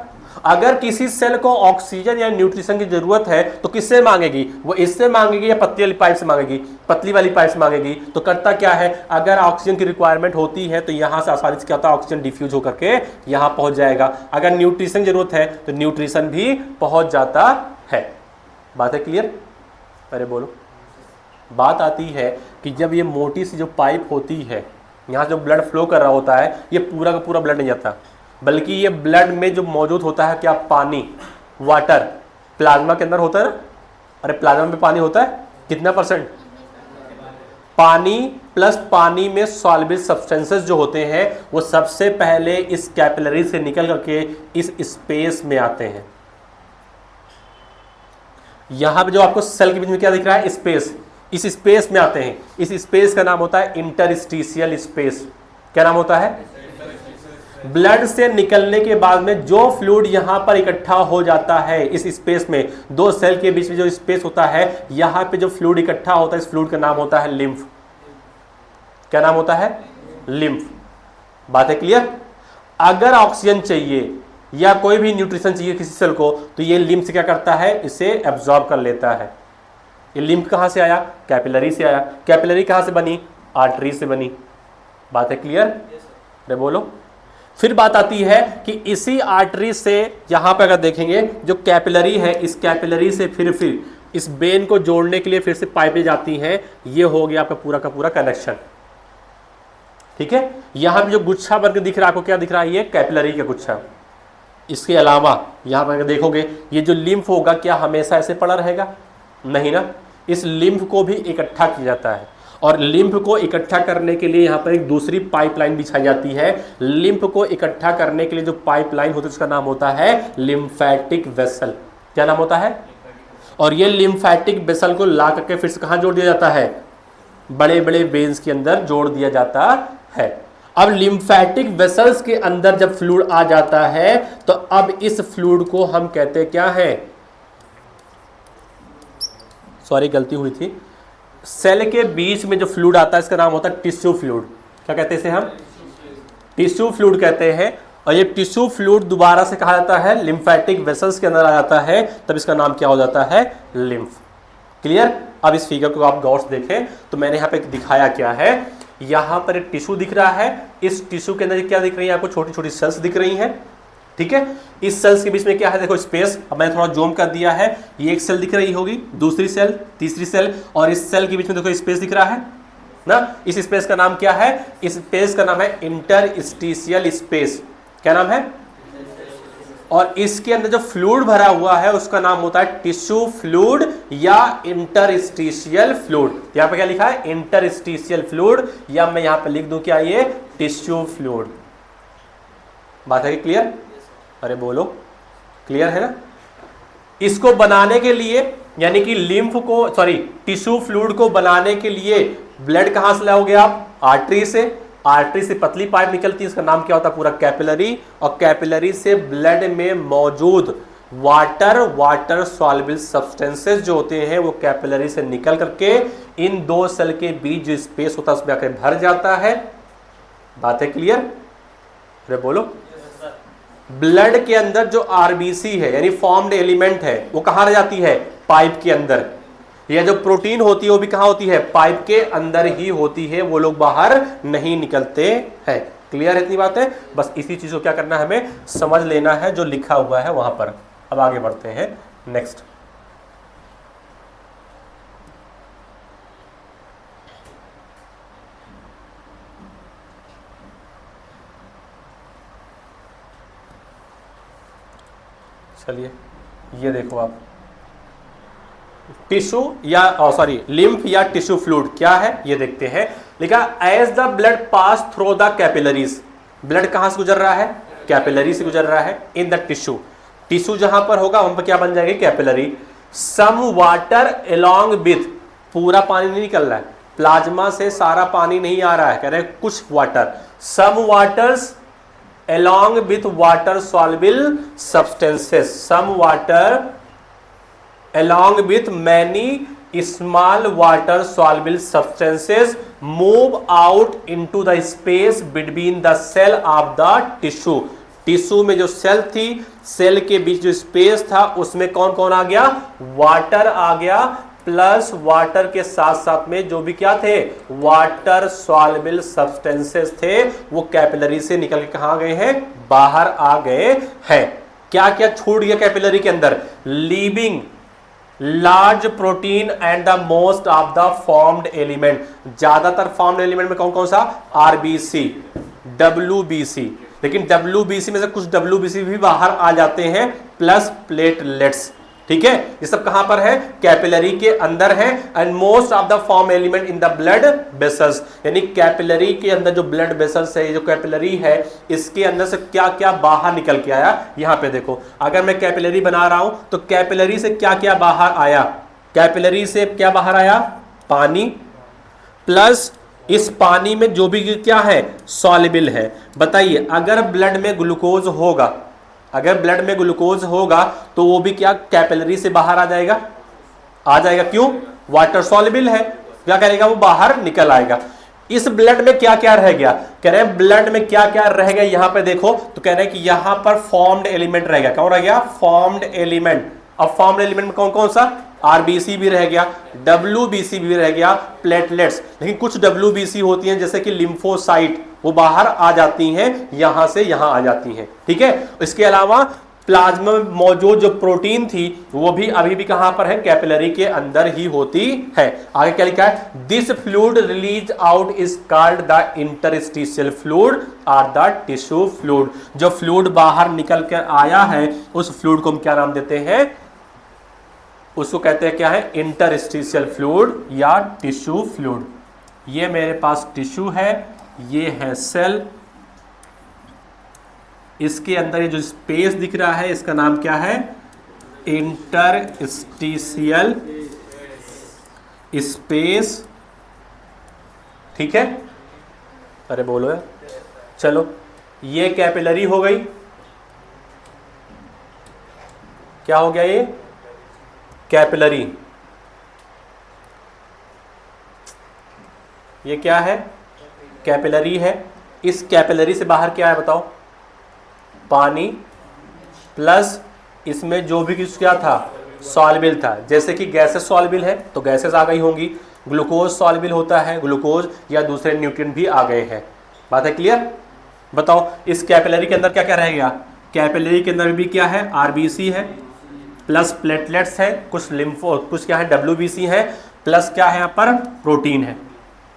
अगर किसी सेल को ऑक्सीजन या न्यूट्रिशन की जरूरत है तो किससे मांगेगी, वो इससे मांगेगी या पतली वाली पाइप से मांगेगी, पतली वाली पाइप से मांगेगी। तो करता क्या है, अगर ऑक्सीजन की रिक्वायरमेंट होती है तो यहां से आसानी से क्या होता है, ऑक्सीजन डिफ्यूज होकर के यहां पहुंच जाएगा। अगर न्यूट्रिशन की जरूरत है तो न्यूट्रिशन भी पहुंच जाता है। बात है क्लियर, अरे बोलो। बात आती है कि जब ये मोटी सी जो पाइप होती है, यहाँ जो ब्लड फ्लो कर रहा होता है, ये पूरा का पूरा ब्लड नहीं जाता, बल्कि ये ब्लड में जो मौजूद होता है क्या, पानी, वाटर, प्लाज्मा के अंदर होता है ना। अरे प्लाज्मा में पानी होता है कितना परसेंट, पानी प्लस पानी में सॉल्युबल सब्सटेंसेस जो होते हैं वो सबसे पहले इस कैपिलरी से निकल करके इस स्पेस में आते हैं। यहां पे जो आपको सेल के बीच में क्या दिख रहा है, स्पेस, इस स्पेस में आते हैं। इस स्पेस का नाम होता है इंटरस्टिशियल स्पेस। क्या नाम होता है, ब्लड से निकलने के बाद में जो फ्लूइड यहां पर इकट्ठा हो जाता है इस स्पेस में, दो सेल के बीच में जो स्पेस होता है, यहां पे जो फ्लूइड इकट्ठा होता है, इस फ्लूइड का नाम होता है लिम्फ। क्या नाम होता है, लिम्फ। बात है क्लियर। अगर ऑक्सीजन चाहिए या कोई भी न्यूट्रिशन चाहिए किसी सेल को, तो ये लिम्फ से क्या करता है, इसे एब्जॉर्ब कर लेता है। ये लिम्फ कहां से आया, कैपिलरी से आया। कैपिलरी कहां से बनी, आर्टरी से बनी। बात है क्लियर, अरे बोलो। फिर बात आती है कि इसी आर्टरी से यहां पे अगर देखेंगे जो कैपिलरी है, इस कैपिलरी से फिर इस वेन को जोड़ने के लिए फिर से पाइपें जाती हैं। ये हो गया आपका पूरा का पूरा कनेक्शन। ठीक है, यहां पे जो गुच्छा बनकर दिख रहा है आपको, क्या दिख रहा है, ये कैपिलरी का गुच्छा। इसके अलावा यहां पर देखोगे ये जो लिम्फ होगा, क्या हमेशा ऐसे पड़ा रहेगा, नहीं ना। इस लिम्फ को भी इकट्ठा किया जाता है, और लिम्फ को इकट्ठा करने के लिए यहाँ पर एक दूसरी पाइपलाइन बिछाई जाती है। लिम्फ को इकट्ठा करने के लिए जो पाइपलाइन होती है उसका नाम होता है लिम्फेटिक वेसल। क्या नाम होता है, और ये लिम्फेटिक वेसल को ला करके फिर से कहाँ जोड़ दिया जाता है, बड़े बड़े वेन्स के अंदर जोड़ दिया जाता है। अब लिम्फेटिक वेसल्स के अंदर जब फ्लूइड आ जाता है, तो अब इस फ्लूइड को हम कहते हैं क्या है, सॉरी गलती हुई थी, सेल के बीच में जो फ्लूइड आता है इसका नाम होता है टिश्यू फ्लूइड। क्या कहते हैं इसे हम, टिश्यू फ्लूइड कहते हैं। और ये टिश्यू फ्लूइड दोबारा से कहा जाता है लिम्फेटिक वेसल्स के अंदर आ जाता है, तब इसका नाम क्या हो जाता है, लिम्फ। क्लियर। अब इस फिगर को आप गौर से देखें तो मैंने यहाँ पे दिखाया क्या है, यहाँ पर एक टिश्यू दिख रहा है, इस टिश्यू के अंदर क्या दिख रही है आपको, छोटी छोटी सेल्स दिख रही हैं। ठीक है, इस सेल्स के बीच में क्या है, देखो स्पेस। अब मैंने थोड़ा जूम कर दिया है, ये एक सेल दिख रही होगी, दूसरी सेल, तीसरी सेल, और इस सेल के बीच में देखो स्पेस दिख रहा है ना। इस स्पेस का नाम क्या है, इस स्पेस का नाम है इंटरस्टिशियल स्पेस। क्या नाम है, और इसके अंदर जो फ्लूइड भरा हुआ है उसका नाम होता है टिश्यू फ्लूइड या इंटरस्टिशियल फ्लूइड। यहाँ पे क्या लिखा है, इंटरस्टिशियल फ्लूइड, या मैं यहाँ पे लिख दूं क्या, ये टिश्यू फ्लूइड। बात है कि क्लियर? अरे बोलो, क्लियर है ना? इसको बनाने के लिए यानी कि लिम्फ को टिश्यू फ्लूइड को बनाने के लिए ब्लड कहां से लाओगे आप? आर्टरी से। आर्टरी से पतली पाइप निकलती है, इसका नाम क्या होता है? पूरा कैपिलरी। और कैपिलरी से ब्लड में मौजूद वाटर सॉल्युबल सब्सटेंसेस जो होते हैं वो कैपिलरी से निकल करके इन दो सेल के बीच जो स्पेस होता है उसमें आकर भर जाता है। बात है क्लियर? अरे बोलो। ब्लड के अंदर जो आरबीसी है यानी फॉर्म्ड एलिमेंट है वो कहां रह जाती है? पाइप के अंदर। यह जो प्रोटीन होती है वो भी कहां होती है? पाइप के अंदर ही होती है, वो लोग बाहर नहीं निकलते हैं। क्लियर है इतनी बात है? बस इसी चीज को क्या करना है, हमें समझ लेना है जो लिखा हुआ है वहां पर। अब आगे बढ़ते हैं नेक्स्ट। चलिए ये देखो आप, टिश्यू या लिम्फ या टिश्यू फ्लूइड क्या है ये देखते हैं। लिखा as the blood pass through the capillaries, blood कहां से गुजर रहा है? कैपिलरी से गुजर रहा है। इन द टिश्यू, टिश्यू जहां पर होगा वहां पर क्या बन जाएगी? Capillary. Some water along with, पूरा पानी नहीं निकल रहा है, प्लाज्मा से सारा पानी नहीं आ रहा है, कह रहे हैं कुछ water. Some waters along with water soluble substances, some water along with many small water soluble substances move out into the space between the cell of the tissue। Tissue में जो सेल थी, सेल के बीच जो स्पेस था उसमें कौन कौन आ गया? वाटर आ गया, प्लस वाटर के साथ साथ में जो भी क्या थे? वाटर सॉल्युबल सब्सटेंसेस थे, वो कैपिलरी से निकल के कहां गए हैं? बाहर आ गए हैं। क्या क्या छूट गया कैपिलरी के अंदर? Leaving large protein and the most of the formed element. ज्यादातर फॉर्म्ड एलिमेंट में कौन कौन सा? RBC, WBC. लेकिन डब्ल्यूबीसी में से कुछ डब्ल्यूबीसी भी बाहर आ जाते हैं, प्लस प्लेटलेट्स। ठीक है, ये सब कहां पर है? कैपिलरी के अंदर है। And most of the form element in the blood vessels, यानी कैपिलरी के अंदर जो ब्लड वेसल्स है, जो कैपिलरी है, इसके अंदर से क्या क्या बाहर निकल के आया? यहां पे देखो, अगर मैं कैपिलरी बना रहा हूं तो कैपिलरी से क्या क्या बाहर आया? कैपिलरी से क्या बाहर आया? पानी, प्लस इस पानी में जो भी क्या है? सॉल्युबल है। बताइए, अगर ब्लड में ग्लूकोज होगा, अगर ब्लड में ग्लूकोज होगा तो वो भी क्या कैपिलरी से बाहर आ जाएगा? आ जाएगा। क्यों? वाटर सॉल्युबल है, क्या करेगा? वो बाहर निकल आएगा। इस ब्लड में क्या क्या रह गया? कह रहे हैं ब्लड में क्या क्या रह गया, यहां पे देखो तो कह रहे हैं कि यहां पर फॉर्म्ड एलिमेंट रह गया। कौन रह गया? Formed element. अब फॉर्म्ड एलिमेंट में कौन कौन सा? आरबीसी भी रह गया, डब्ल्यूबीसी भी रह गया, प्लेटलेट्स। लेकिन कुछ डब्ल्यूबीसी होती हैं जैसे कि लिम्फोसाइट, वो बाहर आ जाती हैं, यहां से यहां आ जाती हैं। ठीक है, इसके अलावा प्लाज्मा में मौजूद जो प्रोटीन थी वो भी अभी भी कहां पर है? कैपिलरी के अंदर ही होती है। आगे क्या लिखा है? This fluid release out is called the interstitial fluid और द टिश्यू फ्लूइड। जो फ्लूइड बाहर निकल कर आया है उस फ्लूइड को हम क्या नाम देते हैं? उसको कहते हैं क्या है? इंटरस्टिशियल फ्लूइड या टिश्यू फ्लूइड। ये मेरे पास टिश्यू है, ये है सेल, इसके अंदर ये जो स्पेस दिख रहा है इसका नाम क्या है? Interstitial space. ठीक है, अरे बोलो यार। चलो, ये कैपिलरी हो गई। क्या हो गया? ये कैपिलरी। ये क्या है? कैपिलरी है। इस कैपिलरी से बाहर क्या है बताओ? पानी, प्लस इसमें जो भी कुछ क्या था? सॉल्युबल था। जैसे कि गैसेस सॉल्युबल है तो गैसेस आ गई होंगी, ग्लूकोज सॉल्युबल होता है, ग्लूकोज या दूसरे न्यूट्रिएंट भी आ गए हैं। बात है क्लियर? बताओ, इस कैपिलरी के अंदर क्या क्या रह गया? कैपिलरी के अंदर भी क्या है? आरबीसी है, प्लस प्लेटलेट्स है, कुछ लिम्फो, कुछ क्या है? डब्ल्यूबीसी है, प्लस क्या है यहाँ पर? प्रोटीन है।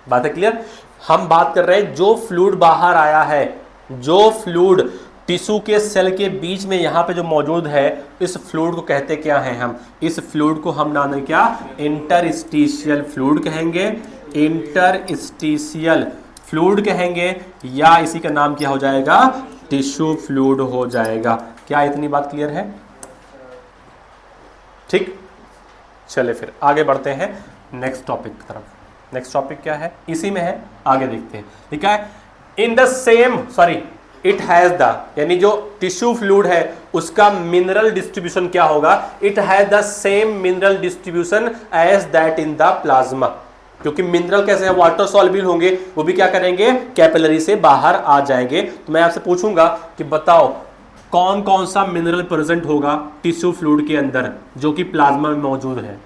बात है क्लियर? हम बात कर रहे हैं जो फ्लूइड बाहर आया है, जो फ्लूइड टिश्यू के सेल के बीच में यहाँ पे जो मौजूद है, इस फ्लूइड को कहते क्या हैं हम? इस फ्लूइड को हम नाम क्या? इंटरस्टिशियल फ्लूइड कहेंगे, इंटरस्टिशियल फ्लूइड कहेंगे, या इसी का नाम क्या हो जाएगा? टिश्यू फ्लूइड हो जाएगा। क्या इतनी बात क्लियर है? ठीक, चले फिर आगे बढ़ते हैं नेक्स्ट टॉपिक की तरफ। नेक्स्ट टॉपिक क्या है, इसी में है, आगे देखते हैं। ठीक है, in the same it has the, यानी जो टिश्यू फ्लूइड है उसका मिनरल डिस्ट्रीब्यूशन क्या होगा, it has the same mineral distribution as that in the plasma. क्योंकि मिनरल कैसे है, वाटर सॉल्युबल होंगे, वो भी क्या करेंगे, कैपिलरी से बाहर आ जाएंगे। तो मैं आपसे पूछूंगा कि बताओ कौन कौन सा मिनरल प्रेजेंट होगा टिश्यू फ्लूइड के अंदर जो कि प्लाज्मा में मौजूद है।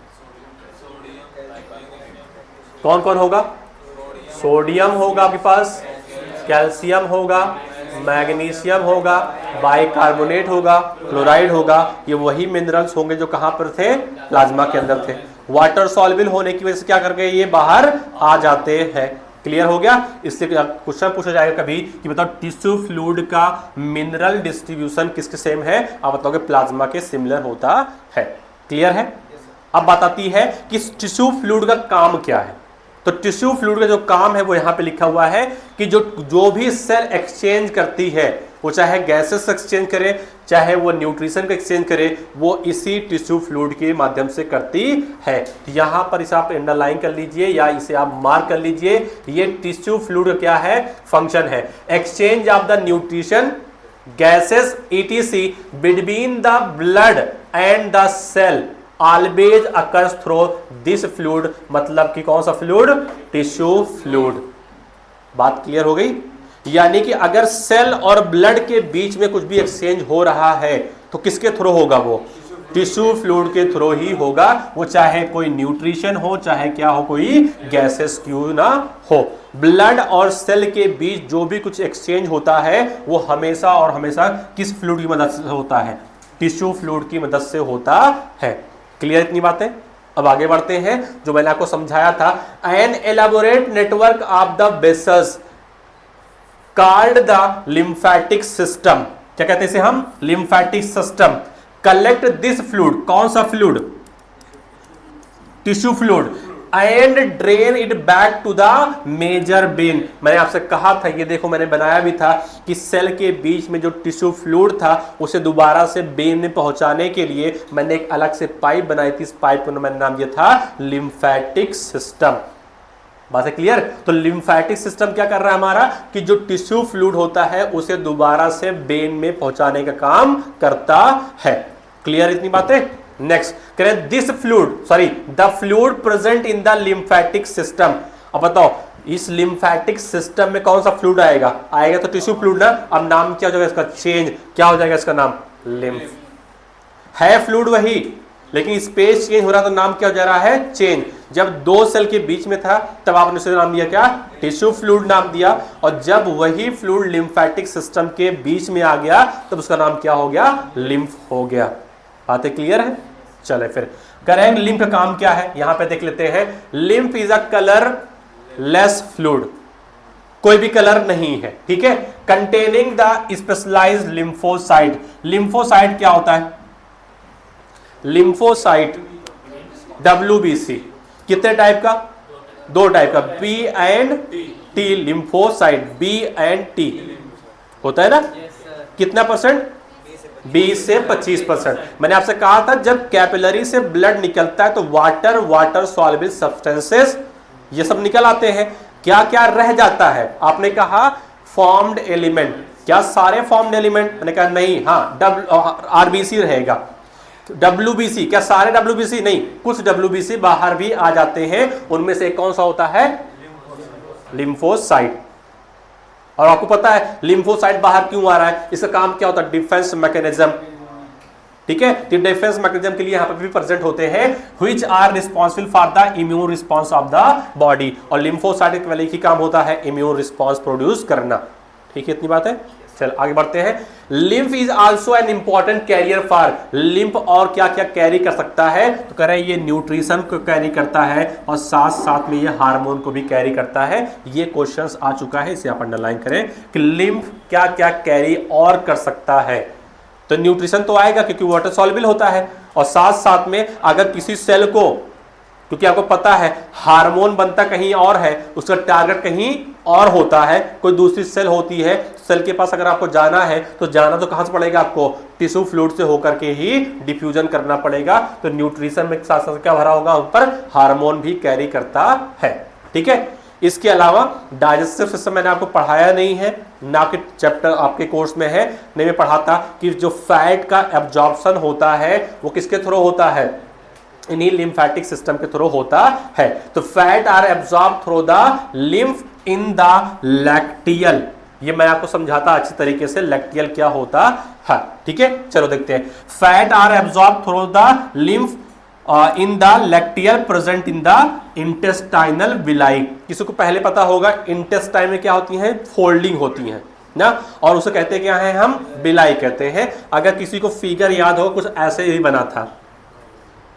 कौन कौन होगा? सोडियम होगा आपके पास, कैल्शियम होगा, मैग्नीशियम होगा, बाइकार्बोनेट होगा, क्लोराइड होगा। ये वही मिनरल्स होंगे जो कहां पर थे, प्लाज्मा के अंदर थे। वाटर सॉल्युबल होने की वजह से क्या कर गए, ये बाहर आ जाते हैं। क्लियर हो गया? इससे क्वेश्चन पूछा जाएगा कभी कि बताओ टिश्यू फ्लूइड का मिनरल डिस्ट्रीब्यूशन किसके सेम है, आप बताओगे प्लाज्मा के सिमिलर होता है। क्लियर है? अब बात आती है कि टिश्यू फ्लूइड का काम क्या है। तो टिश्यू फ्लूइड का जो काम है वो यहां पे लिखा हुआ है कि जो भी सेल एक्सचेंज करती है, वो चाहे गैसेस एक्सचेंज करे, चाहे वो न्यूट्रिशन का एक्सचेंज करे, वो इसी टिश्यू फ्लूइड के माध्यम से करती है। तो यहां पर इसे आप अंडरलाइन कर लीजिए या इसे आप मार्क कर लीजिए। ये टिश्यू फ्लूइड क्या है, फंक्शन है exchange of the nutrition gases etc between the blood and the cell always occurs through this fluid. मतलब कि कौन सा फ्लूइड, टिश्यू फ्लूइड। बात क्लियर हो गई? यानी कि अगर सेल और ब्लड के बीच में कुछ भी एक्सचेंज हो रहा है तो किसके थ्रू होगा, वो टिश्यू फ्लूइड के थ्रू ही होगा। वो चाहे कोई न्यूट्रिशन हो, चाहे क्या हो, कोई गैसेस क्यों ना हो। ब्लड और सेल के बीच जो भी कुछ एक्सचेंज होता है वो हमेशा और हमेशा किस फ्लूइड की मदद से होता है, टिश्यू फ्लूइड की मदद से होता है। क्लियर इतनी बातें? अब आगे बढ़ते हैं। जो मैंने आपको समझाया था, an elaborate network of the vessels called the lymphatic system, क्या कहते हैं इसे हम, lymphatic system, collect this fluid, कौन सा fluid, tissue fluid, and drain it back to the major vein. मैंने आपसे कहा था, ये देखो मैंने बनाया भी था कि सेल के बीच में जो टिश्यू फ्लूइड था उसे दोबारा से वेन में पहुंचाने के लिए मैंने एक अलग से पाइप बनाई थी। इस पाइप को मैंने नाम दिया था लिम्फेटिक सिस्टम। बात है क्लियर? तो लिम्फेटिक सिस्टम क्या कर रहा है हमारा, कि जो टिश्यू फ्लूइड होता है उसे दोबारा से वेन में पहुंचाने का काम करता है। क्लियर इतनी बातें? नेक्स्ट करें, this fluid the fluid present in the lymphatic system. अब बताओ इस लिम्फेटिक सिस्टम में कौन सा फ्लूइड आएगा, आएगा तो टिश्यू फ्लूइड ना। अब नाम क्या हो जाएगा इसका, चेंज, क्या हो जाएगा इसका नाम, लिम्फ। है फ्लूइड वही, लेकिन स्पेस चेंज हो रहा तो नाम क्या हो जा रहा है, चेंज। जब दो सेल के बीच में था तब आपने उसे नाम दिया क्या, टिश्यू फ्लूइड नाम दिया। और जब वही फ्लूइड लिम्फेटिक सिस्टम के बीच में आ गया तब उसका नाम क्या हो गया, लिम्फ हो गया। बातें क्लियर है? चले फिर करेंगे लिम्फ का काम क्या है, यहां पे देख लेते हैं। Lymph is a colourless fluid, कोई भी कलर नहीं है, ठीक है। Containing the specialised lymphocyte. Lymphocyte क्या होता है, लिम्फोसाइट WBC, कितने टाइप का, दो टाइप का, B and T। Lymphocyte B and T होता है ना, कितना परसेंट, 20 से 25%। मैंने आपसे कहा था जब कैपिलरी से ब्लड निकलता है तो वाटर सॉल्युबल सब्सटेंसेस ये सब निकल आते हैं। क्या क्या रह जाता है, आपने कहा फॉर्म्ड एलिमेंट। क्या सारे फॉर्म्ड एलिमेंट, मैंने कहा नहीं, हाँ RBC रहेगा। WBC, क्या सारे WBC नहीं, कुछ WBC बाहर भी आ जाते हैं। उनमें से कौन सा होता है, लिम्फोसाइट। और आपको पता है लिम्फोसाइट बाहर क्यों आ रहा है, इसका काम क्या होता है, डिफेंस मैकेनिज्म, ठीक है। तो डिफेंस मैकेनिज्म के लिए यहां पर भी प्रेजेंट होते हैं, which are responsible for the immune response of the body. और लिम्फोसाइट का एक ही काम होता है, इम्यून रिस्पॉन्स प्रोड्यूस करना, ठीक है। इतनी बात है, चल आगे बढ़ते हैं। Lymph is also an important carrier for, lymph और क्या क्या कैरी कर सकता है, तो कह रहे हैं ये न्यूट्रिशन को कैरी करता है और साथ साथ में ये हार्मोन को भी कैरी करता है। ये क्वेश्चंस आ चुका है, इसे आप अंडरलाइन करें कि लिम्फ क्या क्या कैरी और कर सकता है। तो न्यूट्रिशन तो आएगा क्योंकि वाटर सॉल्युबल होता है, और साथ साथ में अगर किसी सेल को क्योंकि आपको पता है हार्मोन बनता कहीं और है, उसका टारगेट कहीं और होता है, कोई दूसरी सेल होती है। सेल के पास अगर आपको जाना है तो जाना तो कहां से पड़ेगा, आपको टिश्यू फ्लूइड से होकर के ही डिफ्यूजन करना पड़ेगा। तो न्यूट्रिशन में साथ साथ क्या भरा होगा, ऊपर हार्मोन भी कैरी करता है। ठीक है, इसके अलावा डाइजेस्टिव सिस्टम मैंने आपको पढ़ाया नहीं है, ना कि चैप्टर आपके कोर्स में है, नहीं मैं पढ़ाता कि जो फैट का एब्जॉर्प्शन होता है वो किसके थ्रू होता है, इन्हीं लिम्फेटिक सिस्टम के थ्रू होता है। तो fat are absorb through the lymph in the lacteal, ये मैं आपको समझाता अच्छी तरीके से लैक्टियल क्या होता है। ठीक है, चलो देखते हैं। Fat are absorb through the lymph in the lacteal present in the intestinal villi. किसी को पहले पता होगा इंटेस्टाइन में क्या होती है, फोल्डिंग होती है ना, और उसे कहते हैं क्या है, हम विलाई कहते हैं। अगर किसी को फिगर याद हो, कुछ ऐसे ही बना था,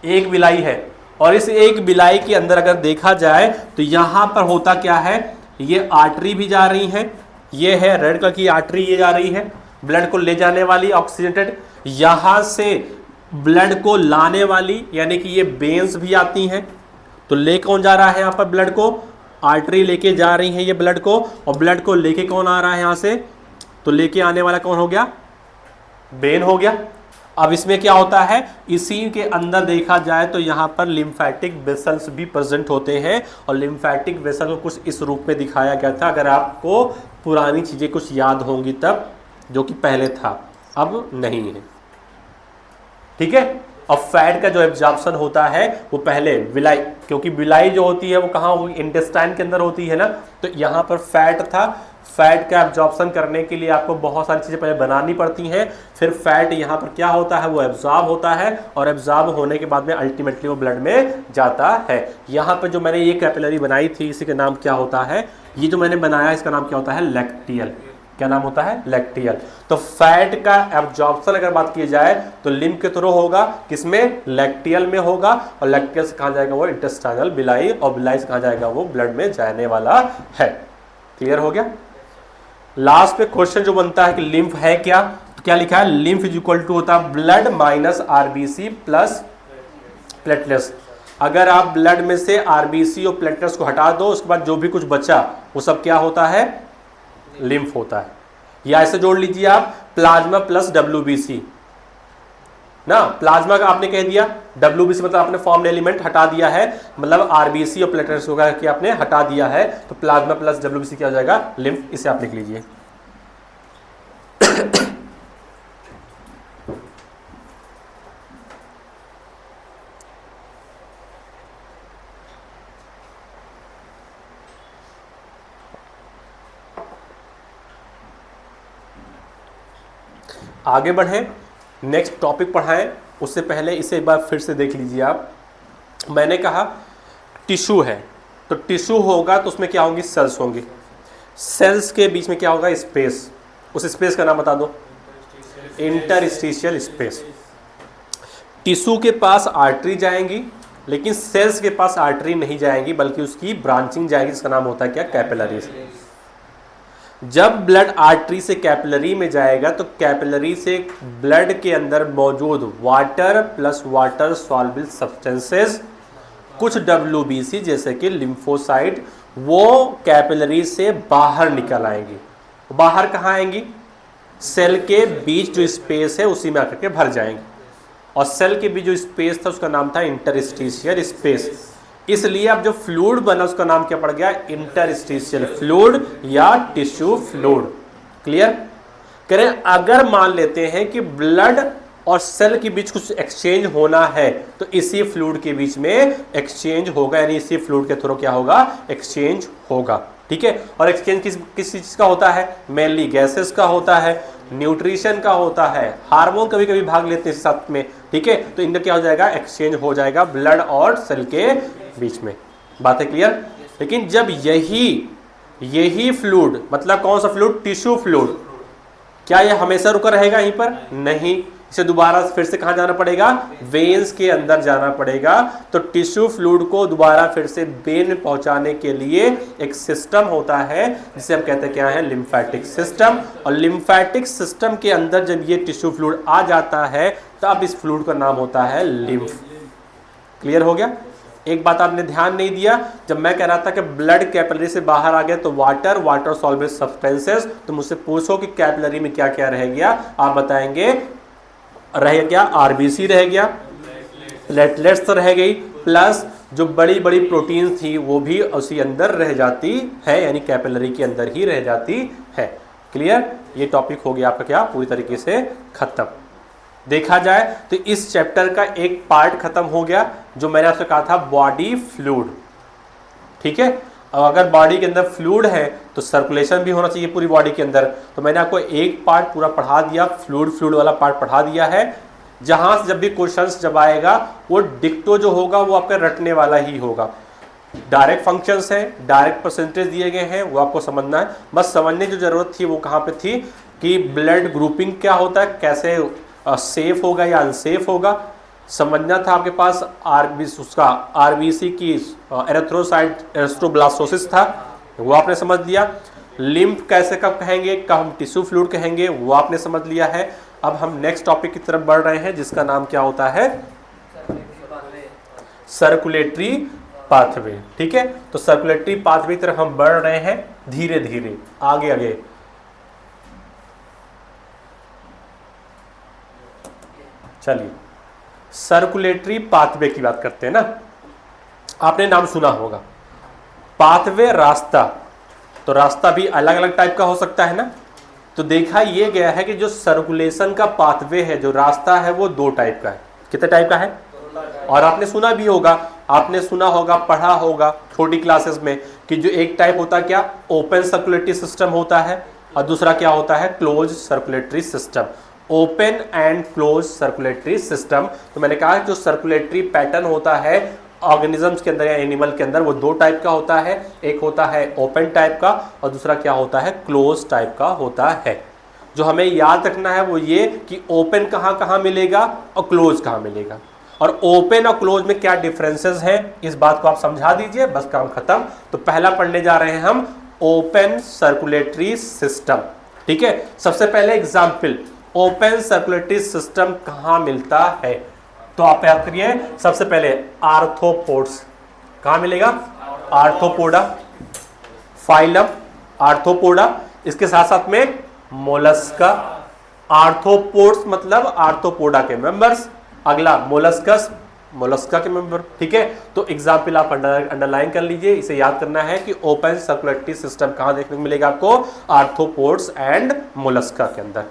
एक विलाई है और इस एक विलाई के अंदर अगर देखा जाए तो यहां पर होता क्या है, ये आर्टरी भी जा रही है, ये है रेड कलर की आर्टरी, ये जा रही है ब्लड को ले जाने वाली ऑक्सीजनेटेड, यहां से ब्लड को लाने वाली यानी कि ये वेन्स भी आती हैं। तो ले कौन जा रहा है यहाँ पर ब्लड को, आर्टरी लेके जा रही है ये ब्लड को, और ब्लड को लेके कौन आ रहा है यहाँ से, तो लेके आने वाला कौन हो गया, वेन हो गया। अब इसमें क्या होता है, इसी के अंदर देखा जाए तो यहाँ पर लिम्फेटिक वेसल्स भी प्रेजेंट होते हैं, और लिम्फेटिक वेसल को कुछ इस रूप में दिखाया गया था, अगर आपको पुरानी चीज़ें कुछ याद होंगी तब, जो कि पहले था अब नहीं है। ठीक है, और फैट का जो एब्जॉर्प्शन होता है वो पहले विलाई, क्योंकि विलाई जो होती है वो कहाँ होगी, इंटेस्टाइन के अंदर होती है ना, तो यहाँ पर फैट था। फैट का एब्जॉर्प्शन करने के लिए आपको बहुत सारी चीज़ें पहले बनानी पड़ती हैं, फिर फैट यहाँ पर क्या होता है, वो एब्जॉर्ब होता है, और एब्जॉर्ब होने के बाद में अल्टीमेटली वो ब्लड में जाता है। यहाँ पर जो मैंने ये कैपिलरी बनाई थी, इसी का नाम क्या होता है, ये जो मैंने बनाया इसका नाम क्या होता है, लैक्टियल। क्या नाम होता है, लैक्टियल। तो फैट का एब्जॉर्प्शन अगर बात की जाए तो लिम्फ के थ्रू होगा, किसमें, लैक्टियल में होगा, और लैक्टियल से कहाँ जाएगा, वो इंटेस्टाइनल विलाई, और विलाई से कहाँ जाएगा, वो ब्लड में जाने वाला है। क्लियर हो गया। लास्ट पे क्वेश्चन जो बनता है कि लिम्फ है क्या, तो क्या लिखा है, लिम्फ इज इक्वल टू होता है blood minus RBC plus platelets. अगर आप ब्लड में से आरबीसी और प्लेटलेट्स को हटा दो, उसके बाद जो भी कुछ बचा वो सब क्या होता है, लिम्फ होता है। या ऐसे जोड़ लीजिए आप, प्लाज्मा प्लस डब्ल्यूबीसी ना, प्लाज्मा का आपने कह दिया, डब्ल्यूबीसी मतलब आपने फॉर्म्ड एलिमेंट हटा दिया है, मतलब आरबीसी और प्लेटलेट्स को कि आपने हटा दिया है, तो प्लाज्मा प्लस डब्ल्यूबीसी क्या हो जाएगा, लिम्फ। इसे आप लिख लीजिए। आगे बढ़ें, नेक्स्ट टॉपिक पढ़ाएं, उससे पहले इसे एक बार फिर से देख लीजिए आप। मैंने कहा टिश्यू है, तो टिश्यू होगा तो उसमें क्या होंगी, सेल्स होंगी। सेल्स के बीच में क्या होगा, स्पेस। उस स्पेस का नाम बता दो, इंटरस्टिशियल स्पेस। टिश्यू के पास आर्टरी जाएंगी, लेकिन सेल्स के पास आर्टरी नहीं जाएंगी, बल्कि उसकी ब्रांचिंग जाएगी, जिसका नाम होता है क्या, कैपिलरीज। जब ब्लड आर्टरी से कैपिलरी में जाएगा तो कैपिलरी से ब्लड के अंदर मौजूद water plus water soluble substances, कुछ डब्ल्यूबीसी जैसे कि लिम्फोसाइट, वो कैपिलरी से बाहर निकल आएंगी। बाहर कहाँ आएंगी, सेल के बीच जो स्पेस है उसी में आकर के भर जाएंगी, और सेल के बीच जो स्पेस था उसका नाम था इंटरस्टिशियल स्पेस। इसलिए अब जो फ्लूइड बना उसका नाम क्या पड़ गया, इंटरस्टिशियल फ्लूइड या टिश्यू फ्लूइड। क्लियर करें। अगर मान लेते हैं कि ब्लड और सेल के बीच कुछ एक्सचेंज होना है तो इसी फ्लूइड के बीच में एक्सचेंज होगा, यानी इसी फ्लूइड के थ्रू क्या होगा, एक्सचेंज होगा। ठीक है, और एक्सचेंज किस चीज का होता है, मेनली गैसेस का होता है, न्यूट्रिशन का होता है, हार्मोन कभी कभी भाग लेते हैं साथ में। ठीक है, तो इनका क्या हो जाएगा, एक्सचेंज हो जाएगा ब्लड और सेल के बीच में। बात है क्लियर। लेकिन जब यही फ्लूइड, मतलब कौन सा फ्लूइड, टिश्यू फ्लूइड, क्या यह हमेशा रुका रहेगा यहीं पर, नहीं, इसे दोबारा फिर से कहाँ जाना पड़ेगा, वेन्स के अंदर जाना पड़ेगा। तो टिश्यू फ्लूइड को दोबारा फिर से वेन में पहुंचाने के लिए एक सिस्टम होता है जिसे हम कहते हैं क्या है, लिम्फेटिक सिस्टम। और लिम्फेटिक सिस्टम के अंदर जब ये टिश्यू फ्लूइड आ जाता है तब इस फ्लूइड का नाम होता है लिम्फ। क्लियर हो गया। एक बात आपने ध्यान नहीं दिया, जब मैं कह रहा था कि ब्लड कैपिलरी से बाहर आ गया तो वाटर सॉल्वेबल सब्सटेंसेस, तो मुझसे पूछो कि कैपिलरी में क्या क्या रह गया, आप बताएंगे रह गया आरबीसी रह गया, प्लेटलेट्स रह गई, प्लस जो बड़ी बड़ी प्रोटीन्स थी वो भी उसी अंदर रह जाती है, यानी कैपिलरी के अंदर ही रह जाती है। क्लियर? ये टॉपिक हो गया आपका क्या पूरी तरीके से खत्म। देखा जाए तो इस चैप्टर का एक पार्ट खत्म हो गया, जो मैंने आपसे कहा था बॉडी फ्लूइड। ठीक है, अगर बॉडी के अंदर फ्लूइड है तो सर्कुलेशन भी होना चाहिए पूरी बॉडी के अंदर। तो मैंने आपको एक पार्ट पूरा पढ़ा दिया, फ्लूइड वाला पार्ट पढ़ा दिया है। जहां से जब भी क्वेश्चंस जब आएगा वो डिक्टो जो होगा वो आपका रटने वाला ही होगा। डायरेक्ट फंक्शंस हैं, डायरेक्ट परसेंटेज दिए गए हैं, वो आपको समझना है। बस समझने की जरूरत थी वो कहाँ पे थी कि ब्लड ग्रुपिंग क्या होता है, कैसे सेफ होगा या अनसेफ होगा, समझना था आपके पास। आरबीसी की एरिथ्रोसाइट एरिथ्रोब्लास्टोसिस था, वो आपने समझ लिया। लिम्फ कैसे कब कहेंगे, कब हम टिश्यू फ्लूइड कहेंगे, वो आपने समझ लिया है। अब हम नेक्स्ट टॉपिक की तरफ बढ़ रहे हैं, जिसका नाम क्या होता है, सर्कुलेटरी पाथवे। ठीक है, तो सर्कुलेटरी पाथवे की तरफ हम बढ़ रहे हैं धीरे धीरे, आगे आगे। चलिए सर्कुलेटरी पाथवे की बात करते हैं ना। आपने नाम सुना होगा पाथवे, रास्ता। तो रास्ता भी अलग अलग टाइप का हो सकता है ना। तो देखा ये गया है कि जो सर्कुलेशन का पाथवे है, जो रास्ता है, वो दो टाइप का है। कितने टाइप का है? और आपने सुना भी होगा, पढ़ा होगा छोटी क्लासेस में कि जो एक टाइप होता है क्या, ओपन सर्कुलेटरी सिस्टम होता है, और दूसरा क्या होता है, close circulatory system. Open and close circulatory system. तो मैंने कहा जो सर्कुलेटरी पैटर्न होता है ऑर्गेनिजम्स के अंदर या एनिमल के अंदर, वो दो टाइप का होता है। एक होता है ओपन टाइप का और दूसरा क्या होता है, क्लोज टाइप का होता है। जो हमें याद रखना है वो ये कि ओपन कहाँ कहाँ मिलेगा और क्लोज कहाँ मिलेगा, और ओपन और क्लोज में क्या डिफरेंसेस हैं, इस बात को आप समझा दीजिए, बस काम खत्म। तो पहला पढ़ने जा रहे हैं हम ओपन सर्कुलेटरी सिस्टम। ठीक है, सबसे पहले एग्जाम्पल, ओपन सर्कुलेटरी सिस्टम कहाँ मिलता है, तो आप याद करिए। सबसे पहले आर्थ्रोपोड्स, कहाँ मिलेगा, आर्थ्रोपोडा, फाइलम आर्थ्रोपोडा, इसके साथ साथ में मोलस्का। आर्थ्रोपोड्स मतलब आर्थ्रोपोडा के मेंबर्स। अगला मोलस्कस, मोलस्का के मेंबर। ठीक है, तो एग्जाम्पल आप अंडरलाइन कर लीजिए, इसे याद करना है कि ओपन सर्कुलेटरी सिस्टम कहाँ देखने को मिलेगा आपको, आर्थ्रोपोड्स एंड मोलस्का के अंदर।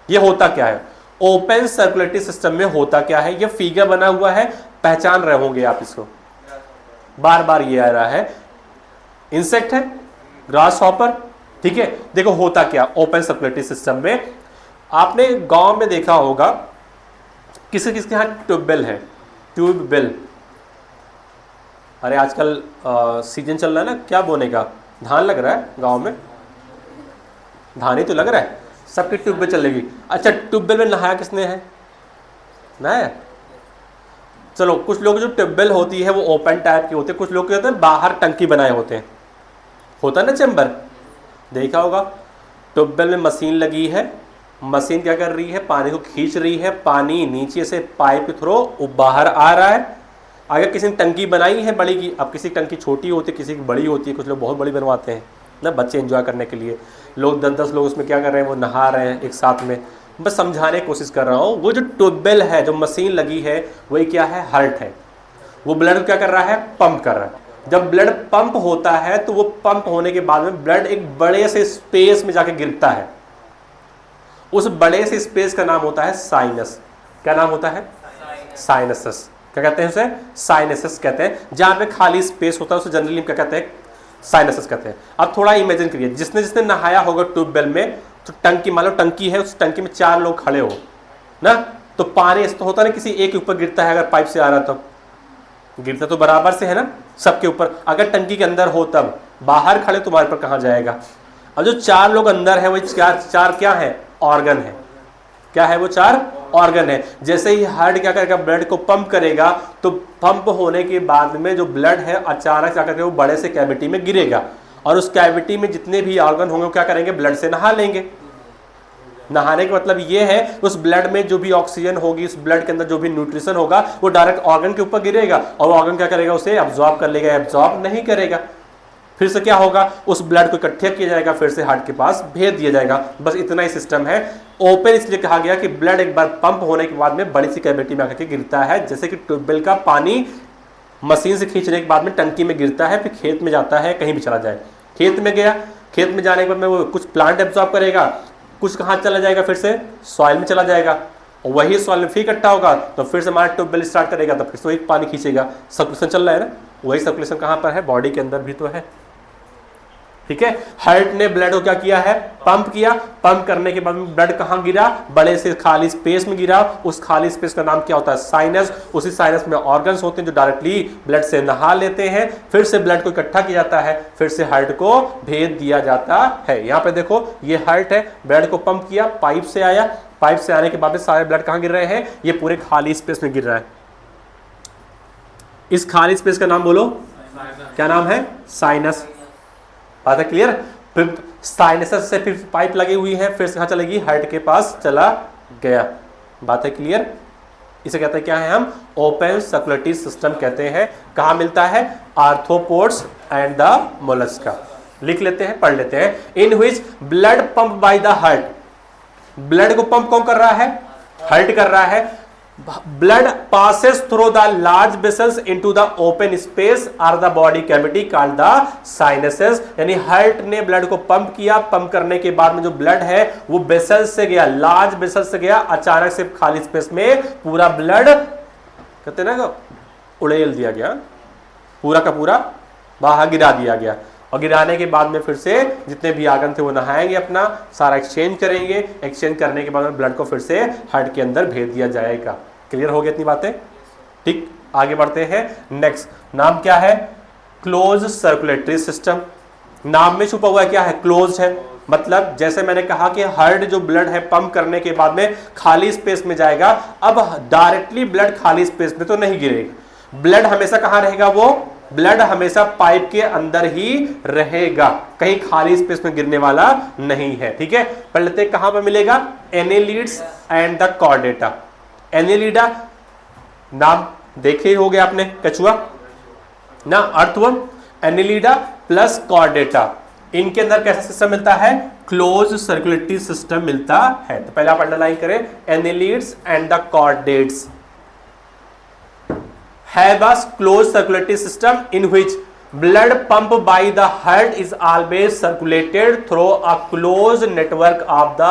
ये होता क्या है, ओपन सर्कुलेटरी सिस्टम में होता क्या है, ये फिगर बना हुआ है, पहचान रहे होंगे आप इसको, बार बार ये आ रहा है, इंसेक्ट है, ग्रास हॉपर। ठीक है, देखो होता क्या ओपन सर्कुलेटरी सिस्टम में, आपने गांव में देखा होगा किसी किसके यहाँ ट्यूबवेल है, ट्यूबवेल। अरे आजकल सीजन चल रहा है ना, क्या बोने का, धान लग रहा है गांव में, धान ही तो लग रहा है, सबकी ट्यूबवेल चलेगी। अच्छा, ट्यूबवेल में नहाया किसने है, नहाया? चलो, कुछ लोग जो ट्यूबवेल होती है वो ओपन टाइप की होते हैं, कुछ लोग क्या होते हैं बाहर टंकी बनाए होते हैं, होता है ना चैम्बर, देखा होगा। ट्यूबवेल में मशीन लगी है, मशीन क्या कर रही है, पानी को खींच रही है, पानी नीचे से पाइप के थ्रू बाहर आ रहा है। अगर किसी ने टंकी बनाई है बड़ी की, अब किसी की टंकी छोटी होती है, किसी की बड़ी होती है, कुछ लोग बहुत बड़ी बनवाते हैं ना बच्चे एंजॉय करने के लिए, लोग 10-10 लोग उसमें क्या कर रहे हैं, वो नहा रहे हैं एक साथ में। बस समझाने की कोशिश कर रहा हूँ, वो जो ट्यूबवेल है, जो मशीन लगी है, वही क्या है, हार्ट है। वो ब्लड क्या कर रहा है, पंप कर रहा है। जब ब्लड पंप होता है तो वो पंप होने के बाद में ब्लड एक बड़े से स्पेस में जाके गिरता है, उस बड़े से स्पेस का नाम होता है साइनस। क्या नाम होता है, साइनसस। क्या कहते हैं उसे, साइनसस कहते हैं। जहां पे खाली स्पेस होता है उसे जनरली क्या कहते हैं, साइनसस कहते हैं। अब थोड़ा इमेजिन करिए, जिसने जिसने नहाया होगा ट्यूबवेल में, तो टंकी, मान लो टंकी है, उस टंकी में 4 लोग खड़े हो ना, तो पानी तो होता ना किसी एक के ऊपर गिरता है, अगर पाइप से आ रहा तो गिरता तो बराबर से है ना सबके ऊपर। अगर टंकी के अंदर हो तब, बाहर खड़े तुम्हारे पर कहाँ जाएगा। अब जो 4 लोग अंदर है वो चार क्या है, ऑर्गन है। क्या है वो, 4 ऑर्गन है। जैसे ही हार्ट क्या करेगा, ब्लड को पंप करेगा, तो पंप होने के बाद में जो ब्लड है अचानक क्या करेगा, वो बड़े से कैविटी में गिरेगा, और उस कैविटी में जितने भी ऑर्गन होंगे वो क्या करेंगे, ब्लड से नहा लेंगे। नहाने का मतलब ये है उस ब्लड में जो भी ऑक्सीजन होगी, उस ब्लड के अंदर जो भी न्यूट्रिशन होगा वो डायरेक्ट ऑर्गन के ऊपर गिरेगा और ऑर्गन क्या करेगा, उसे अब्जॉर्ब कर लेगा, एब्जॉर्ब नहीं करेगा। फिर से क्या होगा, उस ब्लड को इकट्ठा किया जाएगा, फिर से हार्ट के पास भेज दिया जाएगा। बस इतना ही सिस्टम है। ओपन इसलिए कहा गया कि ब्लड एक बार पंप होने के बाद में बड़ी सी कैविटी में आकर के गिरता है, जैसे कि ट्यूबवेल का पानी मशीन से खींचने के बाद में टंकी में गिरता है, फिर खेत में जाता है, कहीं भी चला जाए। खेत में गया, खेत में जाने के बाद में वो कुछ प्लांट एब्जॉर्ब करेगा, कुछ कहाँ चला जाएगा, फिर से सॉइल में चला जाएगा, और वही सॉइल में फिर इकट्ठा होगा तो फिर से हमारा ट्यूबवेल स्टार्ट करेगा, तो फिर से वही पानी खींचेगा। सर्कुलेशन चल रहा है ना, वही सर्कुलेशन कहाँ पर है, बॉडी के अंदर भी तो है। ठीक है, हार्ट ने ब्लड को क्या किया है, पंप किया। पंप करने के बाद में ब्लड कहाँ गिरा, बड़े से खाली स्पेस में गिरा। उस खाली स्पेस का नाम क्या होता है, साइनस। उसी साइनस में ऑर्गन्स होते हैं जो डायरेक्टली ब्लड से नहा लेते हैं, फिर से ब्लड को इकट्ठा किया जाता है, फिर से हार्ट को भेज दिया जाता है। यहाँ पे देखो ये हार्ट है, ब्लड को पंप किया, पाइप से आया, पाइप से आने के बाद में सारे ब्लड कहाँ गिर रहे हैं, ये पूरे खाली स्पेस में गिर रहा है। इस खाली स्पेस का नाम बोलो, क्या नाम है, साइनस। बात है क्लियर। फिर साइनस से फिर पाइप लगी हुई है, फिर कहाँ चलेगी, हार्ट के पास चला गया। बात है क्लियर। इसे कहते हैं क्या है, हम ओपन सर्कुलेटरी सिस्टम कहते हैं। कहाँ मिलता है, आर्थ्रोपोड्स एंड द मोलस्का। लिख लेते हैं, पढ़ लेते हैं। In which blood pump by the heart. Blood को पंप कौन कर रहा है, हार्ट कर रहा है। Blood passes through the large vessels into the open space or the body cavity called the sinuses। यानी हार्ट ने ब्लड को पंप किया, पंप करने के बाद में जो ब्लड है वो वेसल्स से गया, लार्ज वेसल्स से गया, अचानक से खाली स्पेस में पूरा ब्लड कहते हैं ना उड़ेल दिया गया, पूरा का पूरा बाहर गिरा दिया गया। और गिराने के बाद में फिर से जितने भी आर्गन थे वो नहाएंगे, अपना सारा एक्सचेंज करेंगे। एक्सचेंज करने के बाद में ब्लड को फिर से हार्ट के अंदर भेज दिया जाएगा। क्लियर हो गया इतनी बातें, ठीक। आगे बढ़ते हैं। नेक्स्ट नाम क्या है, क्लोज सर्कुलेटरी सिस्टम। नाम में छुपा हुआ क्या है, क्लोज है। मतलब जैसे मैंने कहा कि हार्ट जो ब्लड है पंप करने के बाद में खाली स्पेस में जाएगा, अब डायरेक्टली ब्लड खाली स्पेस में तो नहीं गिरेगा। ब्लड हमेशा कहाँ रहेगा, वो ब्लड हमेशा पाइप के अंदर ही रहेगा, कहीं खाली स्पेस में गिरने वाला नहीं है। ठीक है, पढ़ लेते हैं कहां पर मिलेगा, annelids and the Chordata. Annelida नाम देखे हो गया आपने, कछुआ ना, अर्थवर्म। एनेलिडा प्लस कॉर्डेटा, इनके अंदर कैसा सिस्टम मिलता है, क्लोज सर्कुलेटरी सिस्टम मिलता है। तो पहले आप अंडरलाइन करें, annelids and the chordates have a closed circulatory system in which blood pump by the heart is always circulated through a closed network of the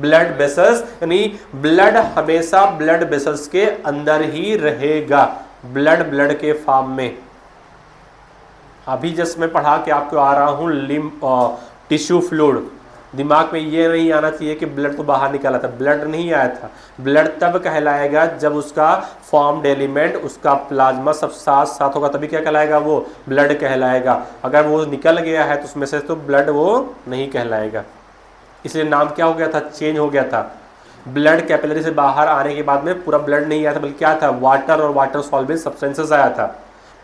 blood vessels। यानी ब्लड हमेशा ब्लड वेसल्स के अंदर ही रहेगा, ब्लड के फॉर्म में। अभी जस्ट मैं पढ़ा के आपको आ रहा हूं टिश्यू फ्लूइड। दिमाग में ये नहीं आना चाहिए कि ब्लड तो बाहर निकाला था, ब्लड नहीं आया था। ब्लड तब कहलाएगा जब उसका फॉर्म्ड एलिमेंट, उसका प्लाज्मा सब साथ साथ होगा, तभी क्या कहलाएगा, वो ब्लड कहलाएगा। अगर वो निकल गया है तो उसमें से तो ब्लड वो नहीं कहलाएगा। इसलिए नाम क्या हो गया था, चेंज हो गया था। ब्लड कैपिलरी से बाहर आने के बाद में पूरा ब्लड नहीं आया था, बल्कि क्या था, वाटर और वाटर सॉल्युबल सब्सटेंसेस आया था।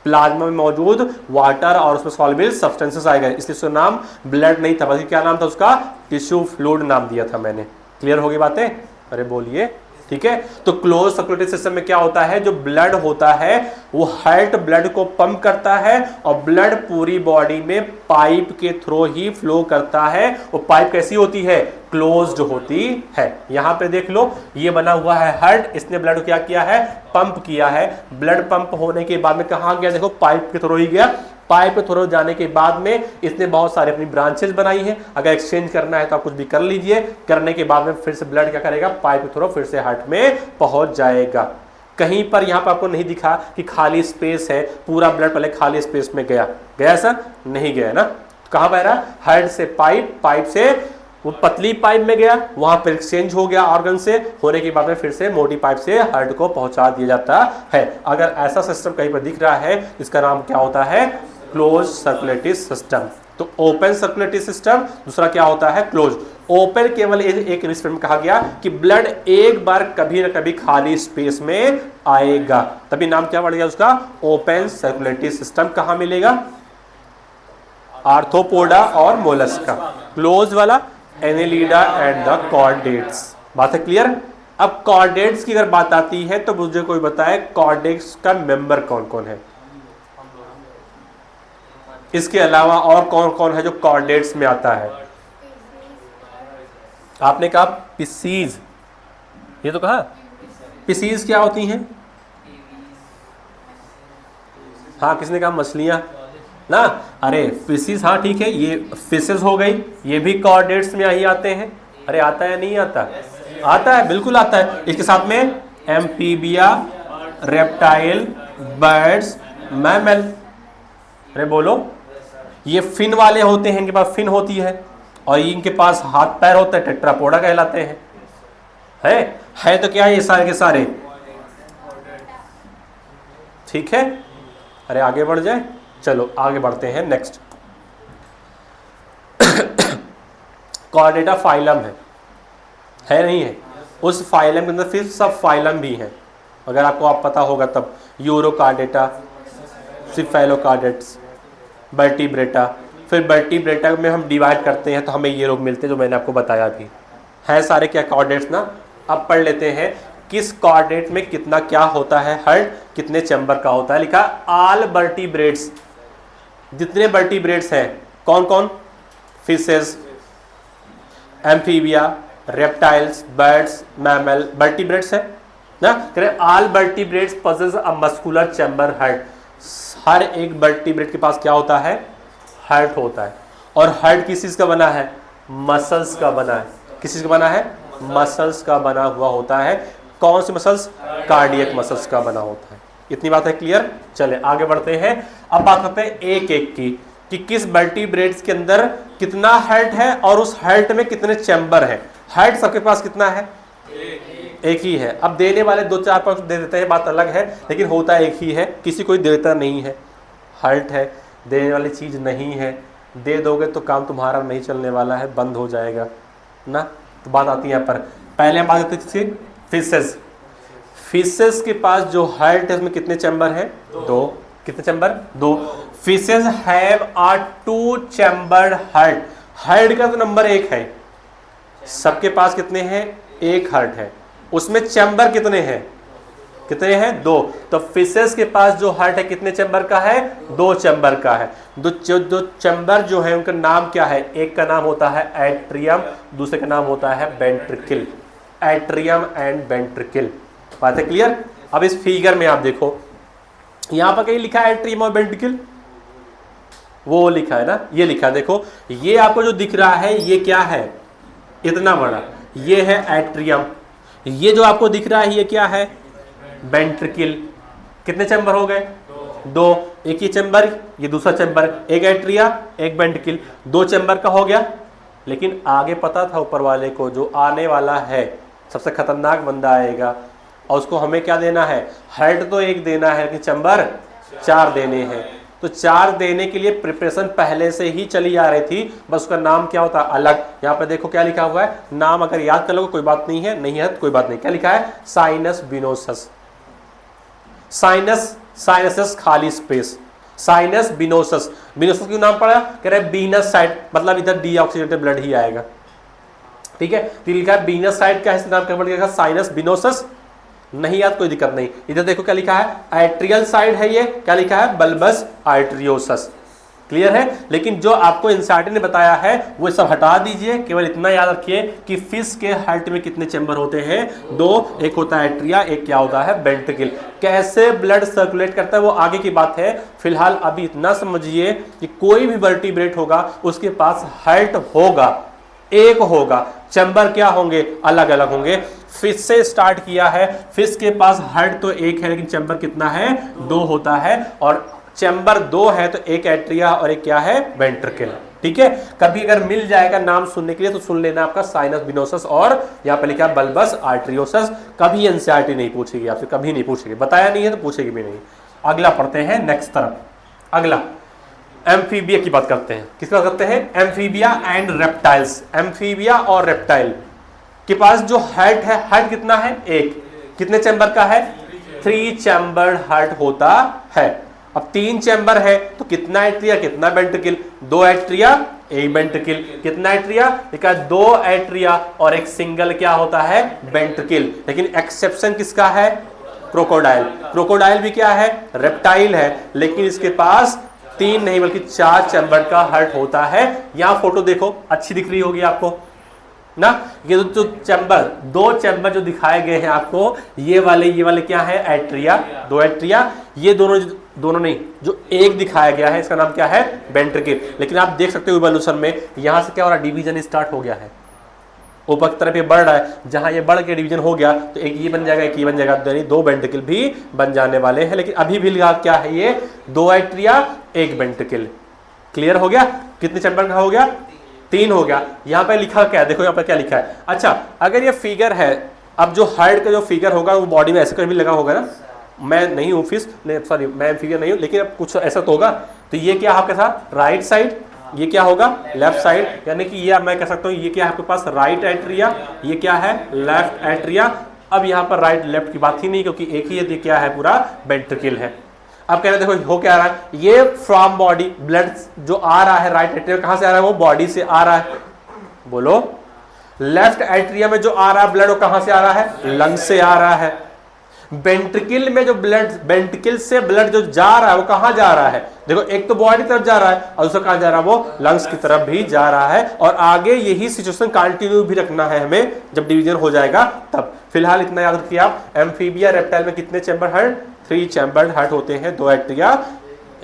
प्लाज्मा में मौजूद वाटर और उसमें सॉल्युबल सब्सटेंसेस आएगा, इसलिए उसका नाम ब्लड नहीं था, बल्कि क्या नाम था उसका, टिश्यू फ्लूइड नाम दिया था मैंने। क्लियर होगी बातें, अरे बोलिए। ठीक है, तो क्लोज सर्कुलेटरी सिस्टम में क्या होता है, जो ब्लड होता है वो हार्ट ब्लड को पंप करता है और ब्लड पूरी बॉडी में पाइप के थ्रू ही फ्लो करता है। वो पाइप कैसी होती है, क्लोज्ड होती है। यहां पे देख लो, ये बना हुआ है हार्ट, इसने ब्लड को क्या किया है, पंप किया है। ब्लड पंप होने के बाद में कहां गया, देखो पाइप के थ्रू ही गया। पाइप के थ्रू जाने के बाद में इसने बहुत सारे अपनी ब्रांचेस बनाई है। अगर एक्सचेंज करना है तो आप कुछ भी कर लीजिए। करने के बाद में फिर से ब्लड क्या करेगा, पाइप के थ्रू फिर से हार्ट में पहुंच जाएगा। कहीं पर यहां पर आपको नहीं दिखा कि खाली स्पेस है, पूरा ब्लड पहले खाली स्पेस में गया, गया सर, नहीं गया ना। कहां बह रहा, हार्ट से पाइप, पाइप से वो पतली पाइप में गया, वहां पर एक्सचेंज हो गया ऑर्गन से, होने के बाद में फिर से मोटी पाइप से हार्ट को पहुंचा दिया जाता है। अगर ऐसा सिस्टम कहीं पर दिख रहा है, इसका नाम क्या होता है, क्लोज सर्कुलेटरी सिस्टम। तो ओपन सर्कुलेटरी सिस्टम, दूसरा क्या होता है, क्लोज। ओपन केवल एक में कहा गया कि ब्लड एक बार कभी ना कभी खाली स्पेस में आएगा, तभी नाम क्या पड़ गया उसका, ओपन सर्कुलेटरी सिस्टम। कहां मिलेगा, आर्थ्रोपोडा और मोलस्का। क्लोज वाला एनेलिडा एंड द कॉर्डेट्स। बात है क्लियर? अब कॉर्डेट्स की अगर बात आती है तो मुझे कोई बताए कॉर्डेट्स का मेंबर कौन कौन है, इसके अलावा और कौन कौन है जो कॉर्डेट्स में आता है? आपने कहा पिसीज, ये तो कहा पिसीज क्या होती हैं? हाँ, किसने कहा मछलियां ना? अरे फिशिस, हाँ ठीक है, ये फिशेस हो गई, ये भी कॉर्डेट्स में ही आते हैं। अरे आता है नहीं आता? आता है, बिल्कुल आता है। इसके साथ में एम्फीबिया, रेप्टाइल, बर्ड्स, मैमल। अरे बोलो, ये फिन वाले होते हैं, इनके पास फिन होती है और इनके पास हाथ पैर होते हैं, टेट्रापोडा कहलाते हैं। है तो क्या ये सारे के सारे? ठीक है, अरे आगे बढ़ जाए, चलो आगे बढ़ते हैं। नेक्स्ट कॉर्डेटा फाइलम है नहीं है? उस फाइलम के अंदर फिर सब फाइलम भी हैं, अगर आपको आप पता होगा तब। यूरोकार्डेटा, सिफेलोकार्डेट्स, वर्टिब्रेटा। फिर वर्टिब्रेटा में हम डिवाइड करते हैं तो हमें ये लोग मिलते हैं जो मैंने आपको बताया भी है सारे क्या कॉर्डेट्स ना। अब पढ़ लेते हैं किस कॉर्डेट में कितना क्या होता है, हर्ट कितने चैम्बर का होता है। लिखा ऑल वर्टिब्रेट्स, जितने वर्टिब्रेट्स हैं कौन कौन? Fishes, amphibia, reptiles, birds, mammal, vertebrates है ना। करें all vertebrates possess a muscular chamber heart. हर एक वर्टिब्रेट के पास क्या होता है? हर्ट होता है। और हर्ट किस चीज का बना है? मसल्स का बना है। किस चीज का बना है? मसल्स का बना हुआ होता है। कौन से मसल्स? कार्डियक मसल्स का बना होता है। इतनी बात है क्लियर? चले आगे बढ़ते हैं। अब बात करते हैं एक एक की कि किस वर्टिब्रेट्स के अंदर कितना हर्ट है और उस हर्ट में कितने चैम्बर है। हर्ट सबके पास कितना है? एक ही है। अब देने वाले 2 4 5 दे देते हैं, बात अलग है, लेकिन होता एक ही है, किसी कोई देता नहीं है। हर्ट है, देने वाली चीज़ नहीं है, दे दोगे तो काम तुम्हारा नहीं चलने वाला है, बंद हो जाएगा ना। तो बात आती है यहाँ पर, पहले हम बात करते थे फिशेस। फिशेस के पास जो हर्ट है उसमें कितने चैम्बर हैं? 2। कितने chamber? 2। Fishes have a 2 chambered heart. Heart का तो नंबर 1 है, सबके पास कितने हैं? 1 हर्ट है। उसमें चैम्बर कितने हैं? कितने हैं? 2। तो फिशेस के पास जो हर्ट है कितने चैम्बर का है? 2 चैम्बर का है। दो चैम्बर जो है उनका नाम क्या है? एक का नाम होता है एट्रियम, दूसरे का नाम होता है वेंट्रिकल। Atrium and ventricle. बात है क्लियर? अब इस फिगर में आप देखो, यहां पर कहीं लिखा है एट्रियम और वेंट्रिकल? वो लिखा है ना, ये लिखा है। देखो ये आपको जो दिख रहा है ये क्या है? इतना बड़ा, ये है एट्रियम। ये जो आपको दिख रहा है ये क्या है? वेंट्रिकल। कितने चैम्बर हो गए? 2। एक ही चैम्बर, ये दूसरा चैम्बर, एक एट्रिया एक वेंट्रिकल, 2 चैम्बर का हो गया। लेकिन आगे पता था ऊपर वाले को जो आने वाला है सबसे खतरनाक बंदा आएगा और उसको हमें क्या देना है? हेड तो 1 देना है लेकिन चैम्बर 4 देने हैं। तो 4 देने के लिए प्रिपरेशन पहले से ही चली आ रही थी, बस उसका नाम क्या होता है? अलग। यहाँ पे देखो क्या लिखा हुआ है, नाम अगर याद कर लो कोई बात नहीं है, नहीं है तो कोई बात नहीं। क्या लिखा है? साइनस बिनोसस। साइनस, साइनसस खाली स्पेस, साइनस बिनोसस। बिनोसस क्यों नाम पड़ा? कह रहे बीनस साइड, मतलब इधर डीऑक्सीडेटेड ब्लड ही आएगा। ठीक है, तो लिखा है बीनस साइड का नाम कन्वर्ट किया साइनस बिनोसस। नहीं याद कोई दिक्कत नहीं। इधर देखो क्या लिखा है? एट्रियल साइड है ये, क्या लिखा है? Bulbs arteriosus. क्लियर है? लेकिन जो आपको इंसार्ट ने बताया है वो सब हटा दीजिए, केवल इतना याद रखिए कि फिश के हार्ट में कितने चैम्बर होते हैं? 2। एक होता है एट्रिया, एक क्या होता है? वेंट्रिकल। कैसे ब्लड सर्कुलेट करता है वो आगे की बात है। फिलहाल अभी इतना समझिए कि कोई भी वर्टिब्रेट होगा उसके पास हार्ट होगा, एक होगा, चैम्बर क्या होंगे? अलग अलग होंगे। फिश से स्टार्ट किया है, फिश के पास हार्ट तो 1 है लेकिन चैम्बर कितना है? 2 होता है। और चैम्बर 2 है तो एक एट्रिया और एक क्या है? वेंट्रिकल। ठीक है, कभी अगर मिल जाएगा नाम सुनने के लिए तो सुन लेना आपका साइनस बिनोसस और यहाँ पे लिखा है बल्बस आर्टरियोसस। कभी एनसीईआरटी नहीं पूछेगी आपसे, कभी नहीं पूछेगी, बताया नहीं है तो पूछेगी भी नहीं। अगला पढ़ते हैं नेक्स्ट तरफ। अगला एम्फीबिया की बात करते हैं। किसकी बात करते हैं? Amphibia and reptiles. एम्फीबिया और रेप्टाइल के पास जो हार्ट है, हार्ट कितना है? 1। कितने चैम्बर का है? 3 चैम्बर्ड हार्ट होता है। अब 3 चैम्बर है तो कितना एट्रिया कितना वेंट्रिकल? 2 एट्रिया एक वेंट्रिकल। कितना एट्रिया? देखा 2 एट्रिया और एक सिंगल क्या होता है? वेंट्रिकल। लेकिन एक्सेप्शन किसका है? क्रोकोडाइल। क्रोकोडाइल भी क्या है? रेप्टाइल है, लेकिन इसके पास 3 नहीं बल्कि 4 चैम्बर का हार्ट होता है। यहां फोटो देखो, अच्छी दिख रही होगी आपको ना। ये जो चैम्बर, 2 चैम्बर जो दिखाए गए हैं आपको, ये वाले क्या है? Atria, 2 atria. ये दोनों नहीं, जो एक दिखाया गया है इसका नाम क्या है? वेंट्रिकल। लेकिन आप देख सकते हो इवोल्यूशन में यहां से क्या हो रहा है? डिवीजन स्टार्ट हो गया है, ऊपर की तरफ ये बढ़ रहा है। जहां ये बढ़ के डिवीजन हो गया तो एक ये बन जाएगा, एक ये बन जाएगा, यानी 2 वेंट्रिकल भी बन जाने वाले हैं। लेकिन अभी भी क्या है? ये 2 एट्रिया, 1 वेंट्रिकल। क्लियर हो गया? कितने चैम्बर का हो गया? 3 हो गया। यहां पर लिखा क्या है? देखो यहां पर क्या लिखा है। अच्छा, अगर ये फिगर है, अब जो हार्ट का जो फिगर होगा वो बॉडी में ऐसे कर भी लगा होगा ना। मैं नहीं हूँ सॉरी मैं फिगर नहीं हूँ, लेकिन अब कुछ ऐसा तो होगा। तो ये क्या आपके साथ? राइट साइड, ये क्या होगा? Left side. यानी कि ये मैं कह सकता हूँ ये क्या है आपके पास? राइट एट्रिया, ये क्या है? Left atria. अब यहाँ पर राइट लेफ्ट की बात ही नहीं, क्योंकि एक ही ये क्या है? पूरा वेंट्रिकल है। अब कह रहे देखो हो क्या आ रहा है? ये फ्रॉम बॉडी ब्लड जो आ रहा है राइट एट्रिया, कहां से आ रहा है? वो बॉडी से आ रहा है। बोलो, लेफ्ट एट्रिया में जो आ रहा है ब्लड वो कहां से आ रहा है? लंग से आ रहा है। वेंट्रिकल में जो ब्लड, वेंट्रिकल से ब्लड जो जा रहा है वो कहां जा रहा है? देखो, एक तो बॉडी तरफ जा रहा है और दूसरा कहां जा रहा है? वो लंग्स की तरफ भी जा रहा है। और आगे यही सिचुएशन कंटिन्यू भी रखना है हमें, जब डिवीजन हो जाएगा तब। फिलहाल इतना याद रखिए आप, एम्फीबिया रेप्टाइल में कितने चैम्बर हार्ट? 3 चैम्बर्ड हार्ट होते हैं, 2 एट्रिया,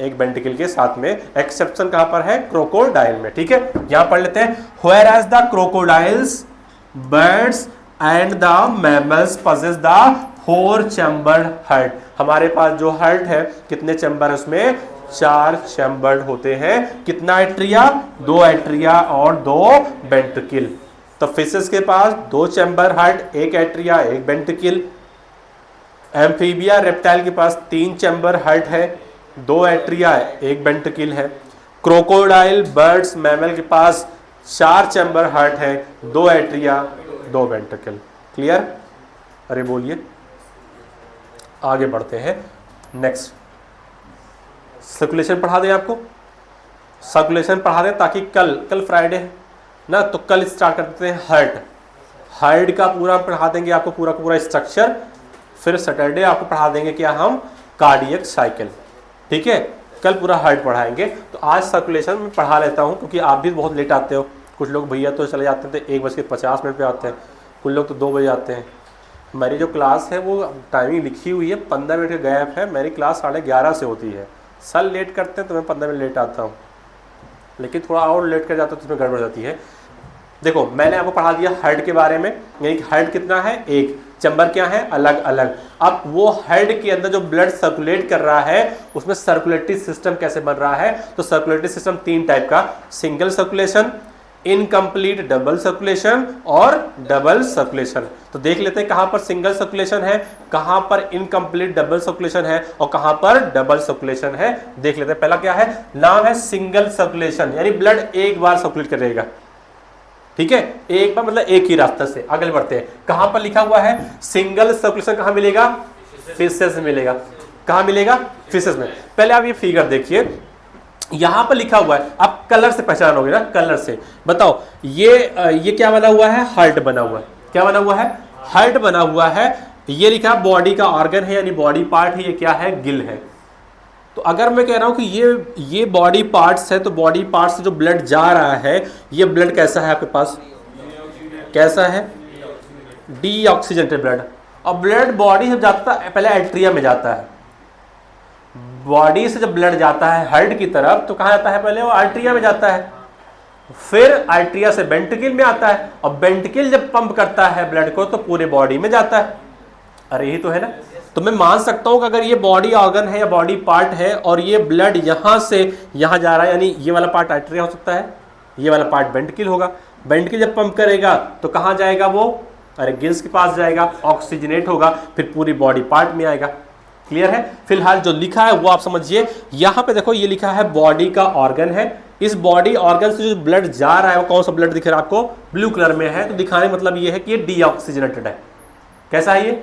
1 वेंट्रिकल के साथ में। एक्सेप्शन कहां पर है? क्रोकोडाइल में। ठीक है, यहां पढ़ लेते हैं। Whereas the crocodiles, birds and the mammals possess the 4 chambered heart. हमारे पास जो हार्ट है कितने चैम्बर? उसमें 4 चैम्बर्ड होते हैं। कितना एट्रिया? 2 एट्रिया और 2 वेंट्रिकल। तो फिशेस के पास 2 chamber heart, 1 atria, 1 ventricle. Amphibia reptile के पास 3 चैम्बर हार्ट है, 2 एट्रिया, 1 वेंट्रिकल है। क्रोकोडाइल, बर्ड्स, मैमल के पास 4 चैम्बर हार्ट है, 2 एट्रिया, 2 वेंट्रिकल। क्लियर? अरे बोलिए, आगे बढ़ते हैं। नेक्स्ट, सर्कुलेशन पढ़ा दें आपको, सर्कुलेशन पढ़ा दें ताकि कल फ्राइडे है ना, तो कल स्टार्ट कर देते हैं हार्ट का पूरा पढ़ा देंगे आपको, पूरा स्ट्रक्चर। फिर सैटरडे आपको पढ़ा देंगे क्या? हम कार्डियक साइकिल। ठीक है, कल पूरा हार्ट पढ़ाएंगे। तो आज सर्कुलेशन में पढ़ा लेता हूँ, क्योंकि आप भी बहुत लेट आते हो। कुछ लोग भैया तो चले जाते थे 1:50 पे आते हैं, कुछ लोग तो 2 बजे आते हैं। मेरी जो क्लास है वो टाइमिंग लिखी हुई है, 15 मिनट का गैप है। मेरी क्लास 11:30 से होती है। सर लेट करते हैं तो मैं 15 मिनट लेट आता हूँ, लेकिन थोड़ा और लेट कर जाता हूँ तो उसमें गड़बड़ जाती है। देखो, मैंने आपको पढ़ा दिया हार्ट के बारे में, यानी हार्ट कितना है? 1 चैम्बर क्या है? अलग अलग। अब वो हार्ट के अंदर जो ब्लड सर्कुलेट कर रहा है उसमें सर्कुलेटरी सिस्टम कैसे बन रहा है? तो सर्कुलेटरी सिस्टम 3 टाइप का, single circulation, incomplete double circulation और डबल सर्कुलेशन। तो देख लेते हैं कहां पर सिंगल सर्कुलेशन है, कहां पर इनकम्प्लीट डबल सर्कुलेशन है और कहां पर डबल सर्कुलेशन है। देख लेते हैं। पहला क्या है? नाम है सिंगल सर्कुलेशन, यानी ब्लड एक बार सर्कुलेट करेगा। ठीक है, एक बार मतलब एक ही रास्ते से। आगे बढ़ते हैं। कहां पर लिखा हुआ है सिंगल सर्कुलेशन? कहां मिलेगा? फिशेस में मिलेगा। कहां मिलेगा? फिशेस में। पहले आप ये फिगर देखिए, यहां पर लिखा हुआ है, आप कलर से पहचानोगे ना, कलर से। बताओ, ये क्या बना हुआ है? हार्ट बना हुआ है। क्या बना हुआ है? हार्ट बना हुआ है। ये लिखा बॉडी का ऑर्गन है, यानी बॉडी पार्ट है। ये क्या है? गिल है। तो अगर मैं कह रहा हूं कि ये बॉडी पार्ट्स है, तो बॉडी पार्ट्स से जो ब्लड जा रहा है, ये ब्लड कैसा है आपके पास? कैसा है? Deoxygenated blood. और ब्लड बॉडी से जाता है, पहले एट्रिया में जाता है। बॉडी से जब ब्लड जाता है हार्ट की तरफ तो कहां जाता है? पहले वो आर्टरिया में जाता है, फिर आर्टरिया से वेंट्रिकल में आता है, और वेंट्रिकल जब पंप करता है ब्लड को तो पूरे बॉडी में जाता है। अरे यही तो है ना। तो मैं मान सकता हूं कि अगर ये बॉडी ऑर्गन है या बॉडी पार्ट है और ये ब्लड यहां से यहां जा रहा है, यानी ये वाला पार्ट आर्टरिया हो सकता है, ये वाला पार्ट वेंट्रिकल होगा। वेंट्रिकल जब पंप करेगा तो कहां जाएगा वो? अरे गिल्स के पास जाएगा, ऑक्सीजनेट होगा, फिर पूरी बॉडी पार्ट में आएगा। क्लियर है? फिलहाल जो लिखा है वो आप समझिए। यहां पे देखो, ये लिखा है बॉडी का ऑर्गन है। इस बॉडी ऑर्गन से जो ब्लड जा रहा है वो कौन सा ब्लड दिख रहा है आपको? ब्लू कलर में है। तो दिखाने मतलब ये है कि ये डीऑक्सीजनेटेड है। कैसा है ये?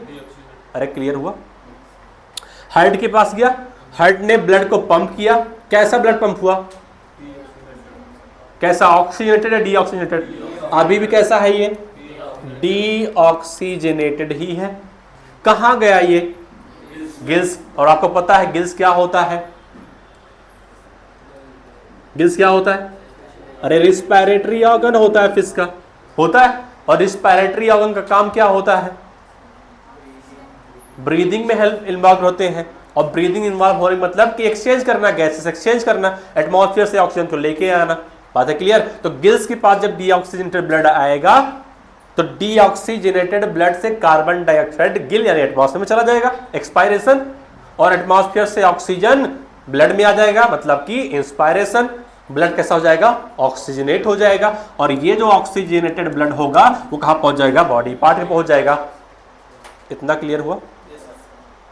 अरे क्लियर हुआ? हार्ट के पास गया, हार्ट ने ब्लड को पंप किया। कैसा ब्लड पंप हुआ? कैसा, ऑक्सीजनेटेड या डीऑक्सीजनेटेड? अभी भी कैसा है ये, डीऑक्सीजनेटेड ही है। कहां गया ये, गिल्स। और आपको पता है गिल्स क्या होता है, गिल्स क्या होता है? अरे रिस्पिरेटरी ऑर्गन होता है फिश का, होता है। और रिस्पिरेटरी ऑर्गन का काम क्या होता है, ब्रीदिंग में हेल्प इन्वॉल्व होते हैं। और ब्रीदिंग इन्वॉल्व होने मतलब कि एक्सचेंज करना, गैसेस एक्सचेंज करना, एटमॉस्फेयर से ऑक्सीजन को लेके आना। बात है क्लियर? तो गिल्स के पास जब डीऑक्सीजनेटेड ब्लड आएगा तो डीऑक्सीजनेटेड ब्लड से कार्बन डाइऑक्साइड गिल यानी एटमॉस्फेयर में चला जाएगा, एक्सपायरेशन। और एटमॉस्फेयर से ऑक्सीजन ब्लड में आ जाएगा, मतलब कि इंस्पायरेशन। ब्लड कैसा हो जाएगा, ऑक्सीजनेट हो जाएगा। और ये जो ऑक्सीजनेटेड ब्लड होगा वो कहां पहुंच जाएगा, बॉडी पार्ट में पहुंच जाएगा। इतना क्लियर हुआ?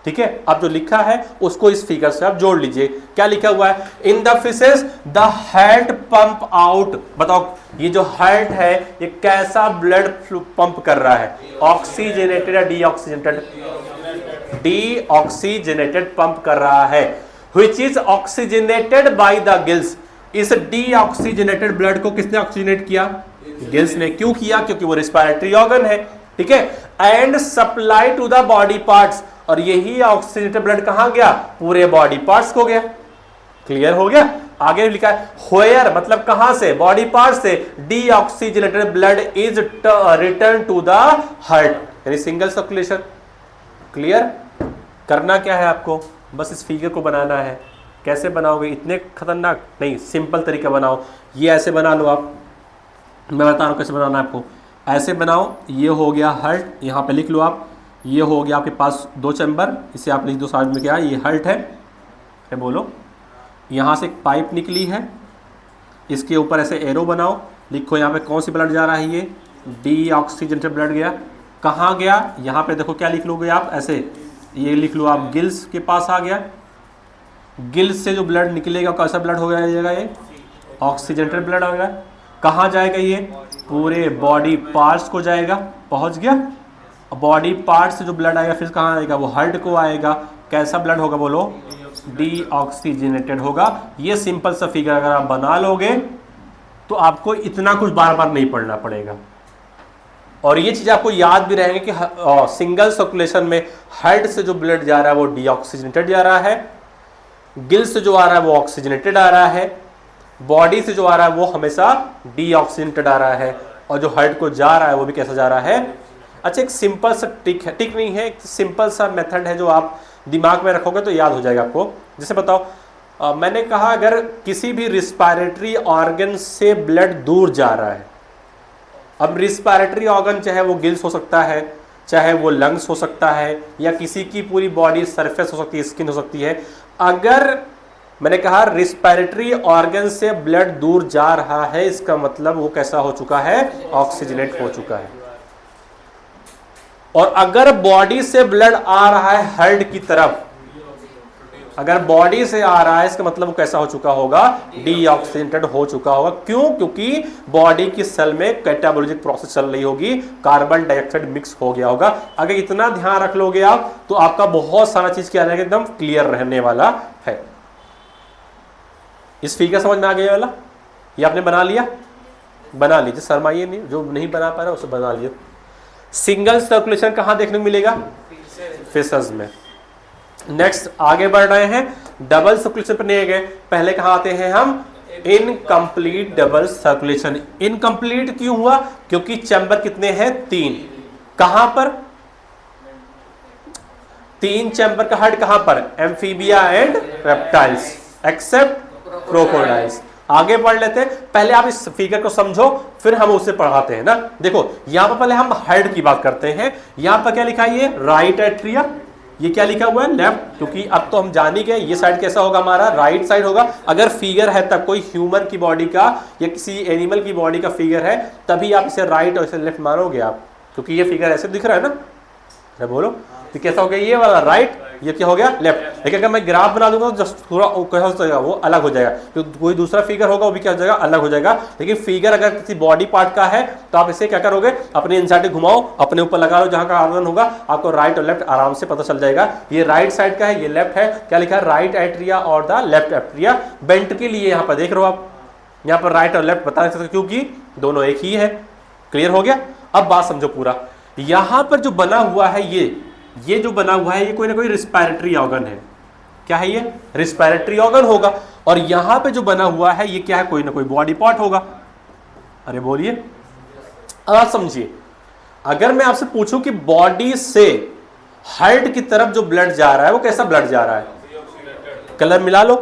ठीक है। अब जो लिखा है उसको इस फिगर से आप जोड़ लीजिए। क्या लिखा हुआ है, in the fishes the heart pump out. बताओ ये जो हार्ट है ये कैसा ब्लड पंप कर रहा है, ऑक्सीजनेटेड या डीऑक्सीजनेटेड? डीऑक्सीजनेटेड पंप कर रहा है, which is oxygenated by the gills. इस डीऑक्सीजनेटेड ब्लड को किसने ऑक्सीजनेट किया, गिल्स ने। क्यों किया, क्योंकि वो रिस्पिरेटरी ऑर्गन है। ठीक है। And supply to the body parts. और यही ऑक्सीजनेटेड ब्लड कहां गया, पूरे बॉडी पार्ट्स को गया। क्लियर हो गया? आगे लिखा है व्हेयर, मतलब कहां से, बॉडी पार्ट से deoxygenated blood is return to the heart, यानी सिंगल सर्कुलेशन। क्लियर? करना क्या है आपको, बस इस फिगर को बनाना है। कैसे बनाओगे, इतने खतरनाक नहीं, सिंपल तरीका बनाओ। ये ऐसे बना लो आप, मैं बता रहा हूं कैसे बनाना है आपको। ऐसे बनाओ, ये हो गया हार्ट, यहाँ पे लिख लो आप। ये हो गया आपके पास 2 चैम्बर, इसे आप लिख दो साइड में, क्या ये हार्ट है। क्या बोलो, यहाँ से एक पाइप निकली है, इसके ऊपर ऐसे एरो बनाओ, लिखो यहाँ पे कौन सी ब्लड जा रहा है, ये डीऑक्सीजनेटेड ब्लड गया। कहाँ गया, यहाँ पे देखो क्या लिख लोगे आप, ऐसे ये लिख लो आप, गिल्स के पास आ गया। गिल्स से जो ब्लड निकलेगा कैसा ब्लड हो जाएगा, ये ऑक्सीजनेटेड ब्लड होगा। कहाँ जाएगा, ये पूरे बॉडी पार्ट्स को जाएगा, पहुँच गया। बॉडी पार्ट से जो ब्लड आएगा फिर कहाँ आएगा, वो हार्ट को आएगा। कैसा ब्लड होगा बोलो, डीऑक्सीजनेटेड होगा। ये सिंपल सा फिगर अगर आप बना लोगे तो आपको इतना कुछ बार बार नहीं पढ़ना पड़ेगा। और ये चीज आपको याद भी रहेंगे कि सिंगल सर्कुलेशन में हार्ट से जो ब्लड जा रहा है वो डीऑक्सीजनेटेड जा रहा है, गिल से जो आ रहा है वो ऑक्सीजनेटेड आ रहा है, बॉडी से जो आ रहा है वो हमेशा डीऑक्सीजनेटेड आ रहा है, और जो हार्ट को जा रहा है वो भी कैसा जा रहा है। अच्छा, एक सिंपल सा टिक है, टिक नहीं है, एक सिंपल सा मेथड है जो आप दिमाग में रखोगे तो याद हो जाएगा आपको। जैसे बताओ, मैंने कहा अगर किसी भी रिस्पिरेटरी ऑर्गन से ब्लड दूर जा रहा है, अब रिस्पिरेटरी ऑर्गन चाहे वो गिल्स हो सकता है, चाहे वो लंग्स हो सकता है, या किसी की पूरी बॉडी सरफेस हो सकती है, स्किन हो सकती है। अगर मैंने कहा रिस्पिरेटरी ऑर्गन से ब्लड दूर जा रहा है, इसका मतलब वो कैसा हो चुका है, ऑक्सीजनेट हो चुका है। और अगर बॉडी से ब्लड आ रहा है हार्ट की तरफ, अगर बॉडी से आ रहा है इसका मतलब वो कैसा हो चुका होगा, डीऑक्सीजनेटेड हो चुका होगा। क्यों, क्योंकि बॉडी की सेल में कैटाबोलिक प्रोसेस चल रही होगी, कार्बन डाइऑक्साइड मिक्स हो गया होगा। अगर इतना ध्यान रख लोगे आप तो आपका बहुत सारा चीज क्या रहेगा, एकदम क्लियर रहने वाला है। इस फिगर समझ में आ गया वाला, ये आपने बना लिया, बना लीजिए, शर्माइए नहीं, जो नहीं बना पा रहा उसे बना लीजिए। सिंगल सर्कुलेशन कहां देखने को मिलेगा, फिशेस में। नेक्स्ट आगे बढ़ रहे हैं, डबल सर्कुलेशन पर नहीं गए, पहले कहां आते हैं हम, इनकम्प्लीट डबल सर्कुलेशन। इनकम्प्लीट क्यों हुआ, क्योंकि चैम्बर कितने हैं, 3। कहां पर, 3 चैम्बर का हेड कहां पर, amphibia and reptiles except crocodiles. आगे पढ़ लेते हैं, पहले आप इस फिगर को समझो फिर हम उसे पढ़ाते हैं ना। देखो यहां पर पहले हम हेड की बात करते हैं। यहां पर क्या लिखा है, ये राइट एट्रिया, ये क्या लिखा हुआ है, लेफ्ट, क्योंकि अब तो हम जान ही गए ये साइड कैसा होगा, हमारा राइट साइड होगा। अगर फिगर है तब कोई ह्यूमन की बॉडी का या किसी एनिमल की बॉडी का फिगर है तभी आप इसे राइट और इसे लेफ्ट मानोगे आप, क्योंकि ये फिगर ऐसे दिख रहा है ना। बोलो तो कैसा हो गया, ये वाला राइट, ये क्या हो गया, लेफ्ट। लेकिन अगर मैं ग्राफ बना दूंगा तो थोड़ा क्या हो जाएगा, वो अलग हो जाएगा। तो कोई दूसरा फिगर होगा वो भी क्या हो जाएगा, अलग हो जाएगा। लेकिन फिगर अगर किसी बॉडी पार्ट का है तो आप इसे क्या करोगे, अपने इंसाइड घुमाओ, अपने ऊपर लगा लो जहां का आर्गन होगा, आपको राइट और लेफ्ट आराम से पता चल जाएगा। ये राइट साइड का है, ये लेफ्ट है। क्या लिखा है, राइट एट्रिया और द लेफ्ट एट्रिया। वेंट्रिकल लिए यहाँ पर देख रहे हो आप, यहाँ पर राइट और लेफ्ट बता नहीं सकते क्योंकि दोनों एक ही है। क्लियर हो गया? अब बात समझो पूरा। यहां पर जो बना हुआ है ये जो बना हुआ है ये कोई ना कोई रिस्पायरेटरी ऑर्गन है। क्या है ये? रिस्पायरेटरी ऑर्गन होगा। और यहां पे जो बना हुआ है ये क्या है? कोई ना कोई बॉडी पार्ट होगा। अरे बोलिए, अब आप समझिए, अगर मैं आपसे पूछूं कि बॉडी से हार्ट की तरफ जो ब्लड जा रहा है वो कैसा ब्लड जा रहा है? कलर मिला लो,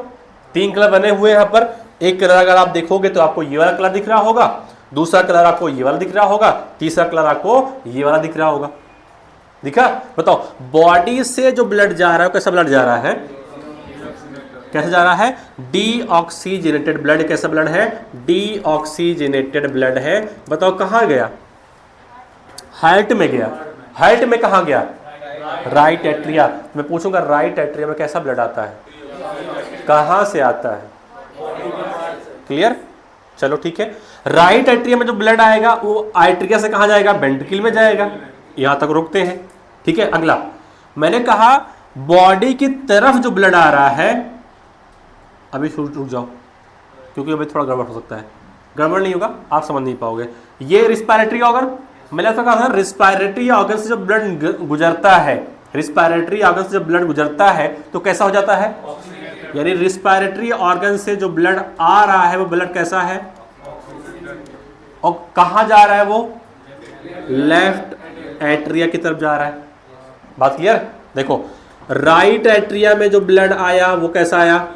3 कलर बने हुए हैं यहां पर। एक कलर अगर आप देखोगे तो आपको ये वाला कलर दिख रहा होगा, दूसरा कलर आपको ये वाला दिख रहा होगा, तीसरा कलर आपको ये वाला दिख रहा होगा। दिखा? बताओ, बॉडी से जो ब्लड जा रहा है कैसा ब्लड जा रहा है? कैसे जा रहा है? Deoxygenated blood. कैसा ब्लड है? डीऑक्सीजनेटेड ब्लड है। बताओ कहां गया? हार्ट में गया। हार्ट में कहां गया? Right atria. मैं पूछूंगा राइट एट्रिया में कैसा ब्लड आता है? कहां से आता है? क्लियर? चलो ठीक है। राइट एट्रिया में जो ब्लड आएगा वो आर्टेरिया से कहां जाएगा? वेंट्रिकल में जाएगा। यहां तक रुकते हैं। ठीक है, अगला मैंने कहा बॉडी की तरफ जो ब्लड आ रहा है, अभी रुक जाओ क्योंकि अभी थोड़ा गड़बड़ हो सकता है। गड़बड़ नहीं होगा, आप समझ नहीं पाओगे। ये रिस्पायरेटरी ऑर्गन, मैंने ऐसा कहा था रिस्पायरेटरी ऑर्गन से जब ब्लड गुजरता है, रिस्पायरेटरी ऑर्गन से जब ब्लड गुजरता है तो कैसा हो जाता है? यानी रिस्पायरेटरी ऑर्गन से जो ब्लड आ रहा है वो ब्लड कैसा है? और कहां जा रहा है वो? लेफ्ट एट्रिया की तरफ जा रहा है। बात क्लियर? देखो, राइट एट्रिया में जो ब्लड आया वो कैसा आया?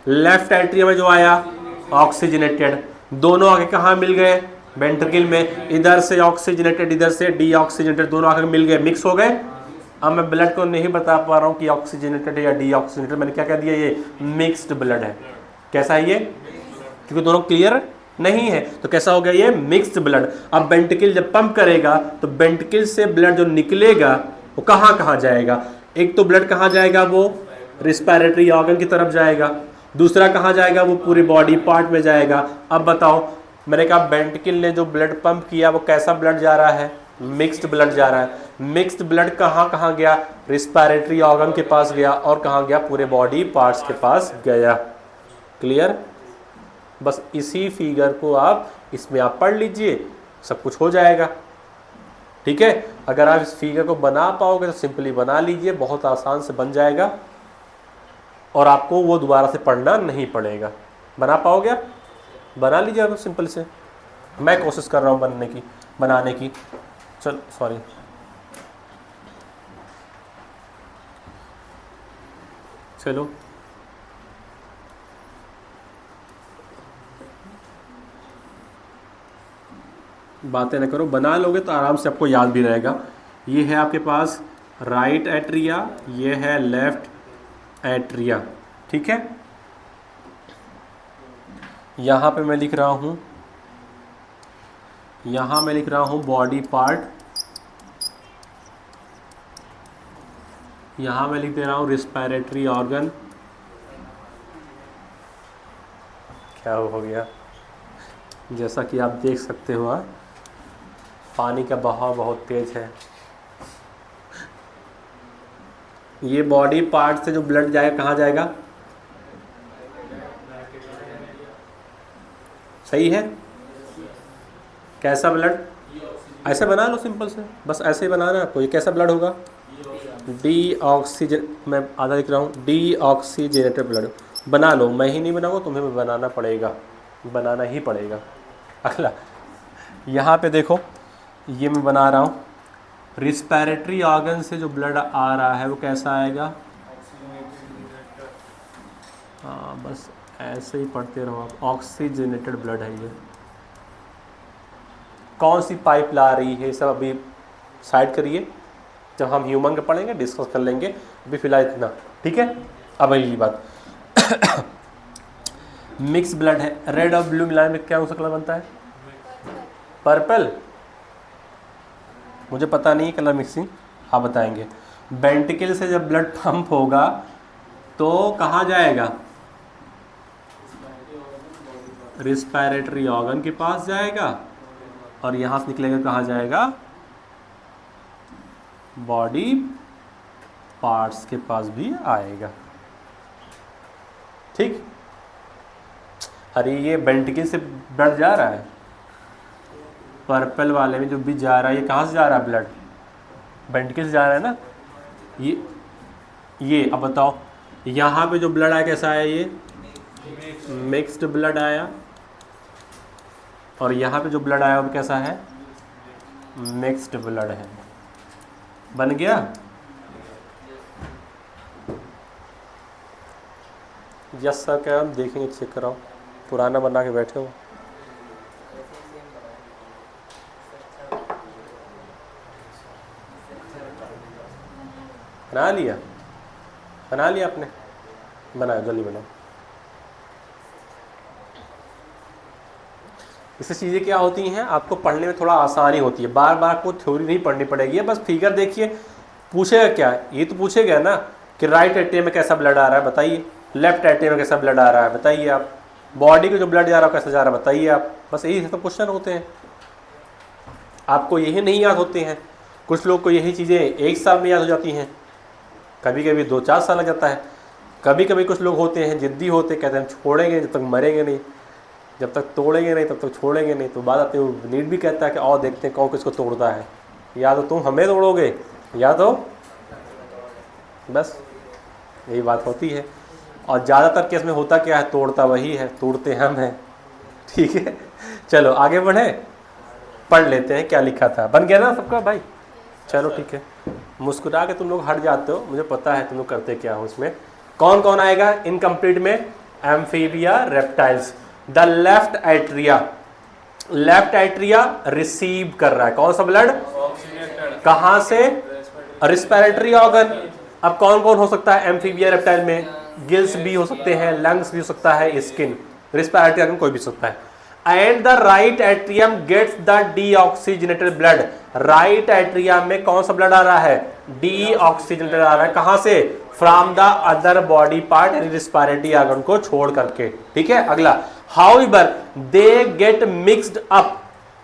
लेफ्ट एट्रिया में जो आया ऑक्सीजनेटेड। दोनों आके कहां मिल गए? वेंट्रिकल में। इधर से ऑक्सीजनेटेड, इधर से डीऑक्सीजनेटेड, दोनों आके मिल गए, मिक्स हो गए। अब मैं ब्लड को नहीं बता पा रहा हूं कि ऑक्सीजनेटेड है या डीऑक्सीजनेटेड। मैंने क्या कह दिया? ये मिक्स्ड ब्लड है। कैसा है ये? क्योंकि दोनों क्लियर नहीं है तो कैसा हो गया? ये मिक्स्ड ब्लड। अब वेंट्रिकल जब पंप करेगा तो वेंट्रिकल से ब्लड जो निकलेगा वो कहां कहां जाएगा? एक तो ब्लड कहां जाएगा? वो रिस्पायरेटरी ऑर्गन की तरफ जाएगा। दूसरा कहां जाएगा? वो पूरी बॉडी पार्ट में जाएगा। अब बताओ, मैंने कहा वेंट्रिकल ने जो ब्लड पंप किया वो कैसा ब्लड जा रहा है? मिक्स्ड ब्लड जा रहा है। मिक्स्ड ब्लड कहां कहां गया? रिस्पायरेटरी ऑर्गन के पास गया। और कहां गया? पूरे बॉडी पार्ट्स के पास गया। क्लियर? बस इसी फिगर को आप इसमें आप पढ़ लीजिए, सब कुछ हो जाएगा। ठीक है, अगर आप इस फिगर को बना पाओगे तो सिंपली बना लीजिए, बहुत आसान से बन जाएगा और आपको वो दोबारा से पढ़ना नहीं पड़ेगा। बना पाओगे? बना लीजिए आप सिंपल से। मैं कोशिश कर रहा हूँ बनाने की। चल सॉरी, चलो बातें ना करो, बना लोगे तो आराम से आपको याद भी रहेगा। ये है आपके पास राइट एट्रिया, ये है लेफ्ट एट्रिया। ठीक है, यहाँ पे मैं लिख रहा हूँ, यहाँ मैं लिख रहा हूँ बॉडी पार्ट, यहाँ मैं लिख दे रहा हूँ रिस्पायरेटरी ऑर्गन। क्या हो गया? जैसा कि आप देख सकते हो पानी का बहाव बहुत तेज है। ये बॉडी पार्ट से जो ब्लड जाएगा कहाँ जाएगा? सही है? कैसा ब्लड? ऐसे बना लो सिंपल से, बस ऐसे ही बनाना आपको। ये कैसा ब्लड होगा? डीऑक्सीजन, मैं आधा लिख रहा हूँ, डीऑक्सीजनेटेड ब्लड। बना लो, मैं ही नहीं बनाऊंगा, तुम्हें भी बनाना पड़ेगा, बनाना ही पड़ेगा। अगला यहाँ पे देखो, ये मैं बना रहा हूँ रिस्पायरेटरी ऑर्गन से जो ब्लड आ रहा है वो कैसा आएगा? हाँ, बस ऐसे ही पढ़ते रहो आप। ऑक्सीजनेटेड ब्लड है ये। कौन सी पाइप ला रही है सब अभी साइड करिए, जब हम ह्यूमन का पढ़ेंगे डिस्कस कर लेंगे। अभी फिलहाल इतना, ठीक है? अब ये बात मिक्स ब्लड है, रेड और ब्लू मिलाने में क्या उसका कलर बनता है? पर्पल। मुझे पता नहीं कलर मिक्सिंग, आप बताएंगे। वेंट्रिकल से जब ब्लड पंप होगा तो कहाँ जाएगा? रिस्पायरेटरी ऑर्गन के पास जाएगा और यहाँ से निकलेगा कहाँ जाएगा? बॉडी पार्ट्स के पास भी आएगा। ठीक, अरे ये वेंट्रिकल से ब्लड जा रहा है, पर्पल वाले में जो भी जा रहा है, ये कहाँ से जा रहा है ब्लड? वेंट्रिकल से जा रहा है ना। ये अब बताओ, यहाँ पे जो ब्लड आया कैसा आया? ये मिक्स्ड ब्लड आया, और यहाँ पे जो ब्लड आया वो कैसा है? मिक्स्ड ब्लड है। बन गया? यस सर, क्या हम देखेंगे, चेक कराओ, पुराना बना के बैठे हो। बना लिया आपने? बनाओ, जल्दी बनाओ। इससे चीज़ें क्या होती हैं, आपको पढ़ने में थोड़ा आसानी होती है, बार बार आपको थ्योरी नहीं पढ़नी पड़ेगी, बस फिगर देखिए। पूछेगा क्या? ये तो पूछेगा ना कि राइट एट्रियम में कैसा ब्लड आ रहा है बताइए, लेफ्ट एट्रियम में कैसा ब्लड आ रहा है बताइए आप, बॉडी को जो ब्लड जा रहा है कैसा जा रहा है बताइए आप। बस यही सब क्वेश्चन होते हैं, आपको यही नहीं याद होते हैं। कुछ लोग को यही चीज़ें 1 साल में याद हो जाती हैं, कभी कभी 2-4 साल लग जाता है। कभी कभी कुछ लोग होते हैं जिद्दी होते, कहते हैं हम छोड़ेंगे जब तक मरेंगे नहीं, जब तक तोड़ेंगे नहीं तब तक छोड़ेंगे नहीं। तो बात आती है, नीट भी कहता है कि आओ देखते हैं कौन किसको तोड़ता है, या तो तुम हमें तोड़ोगे या तो बस, यही बात होती है। और ज़्यादातर केस में होता क्या है, तोड़ता वही है, तोड़ते हम हैं। ठीक है, चलो आगे बढ़े, पढ़ लेते हैं क्या लिखा था। बन गया ना सबका भाई? चलो ठीक है, मुस्कुरा के तुम लोग हट जाते हो, मुझे पता है तुम लोग करते क्या हो। इसमें कौन कौन आएगा इनकम्प्लीट में? Amphibia, reptiles. The left atria receive कर रहा है कौन सा ब्लड? कहां से? Respiratory organ. अब कौन कौन हो सकता है एम्फीबिया रेप्टाइल में? गिल्स भी हो सकते हैं, लंग्स भी हो सकता है, स्किन। रिस्पिरेटरी ऑर्गन कोई भी हो सकता है। And the right atrium gets the deoxygenated blood. Right atrium में कौन सा ब्लड आ रहा है? डीऑक्सीजनेटेड आ रहा है। कहां से? From the other body part, यानी रिस्पिरेटरी ऑर्गन को छोड़ करके। ठीक है, अगला, however they get mixed up.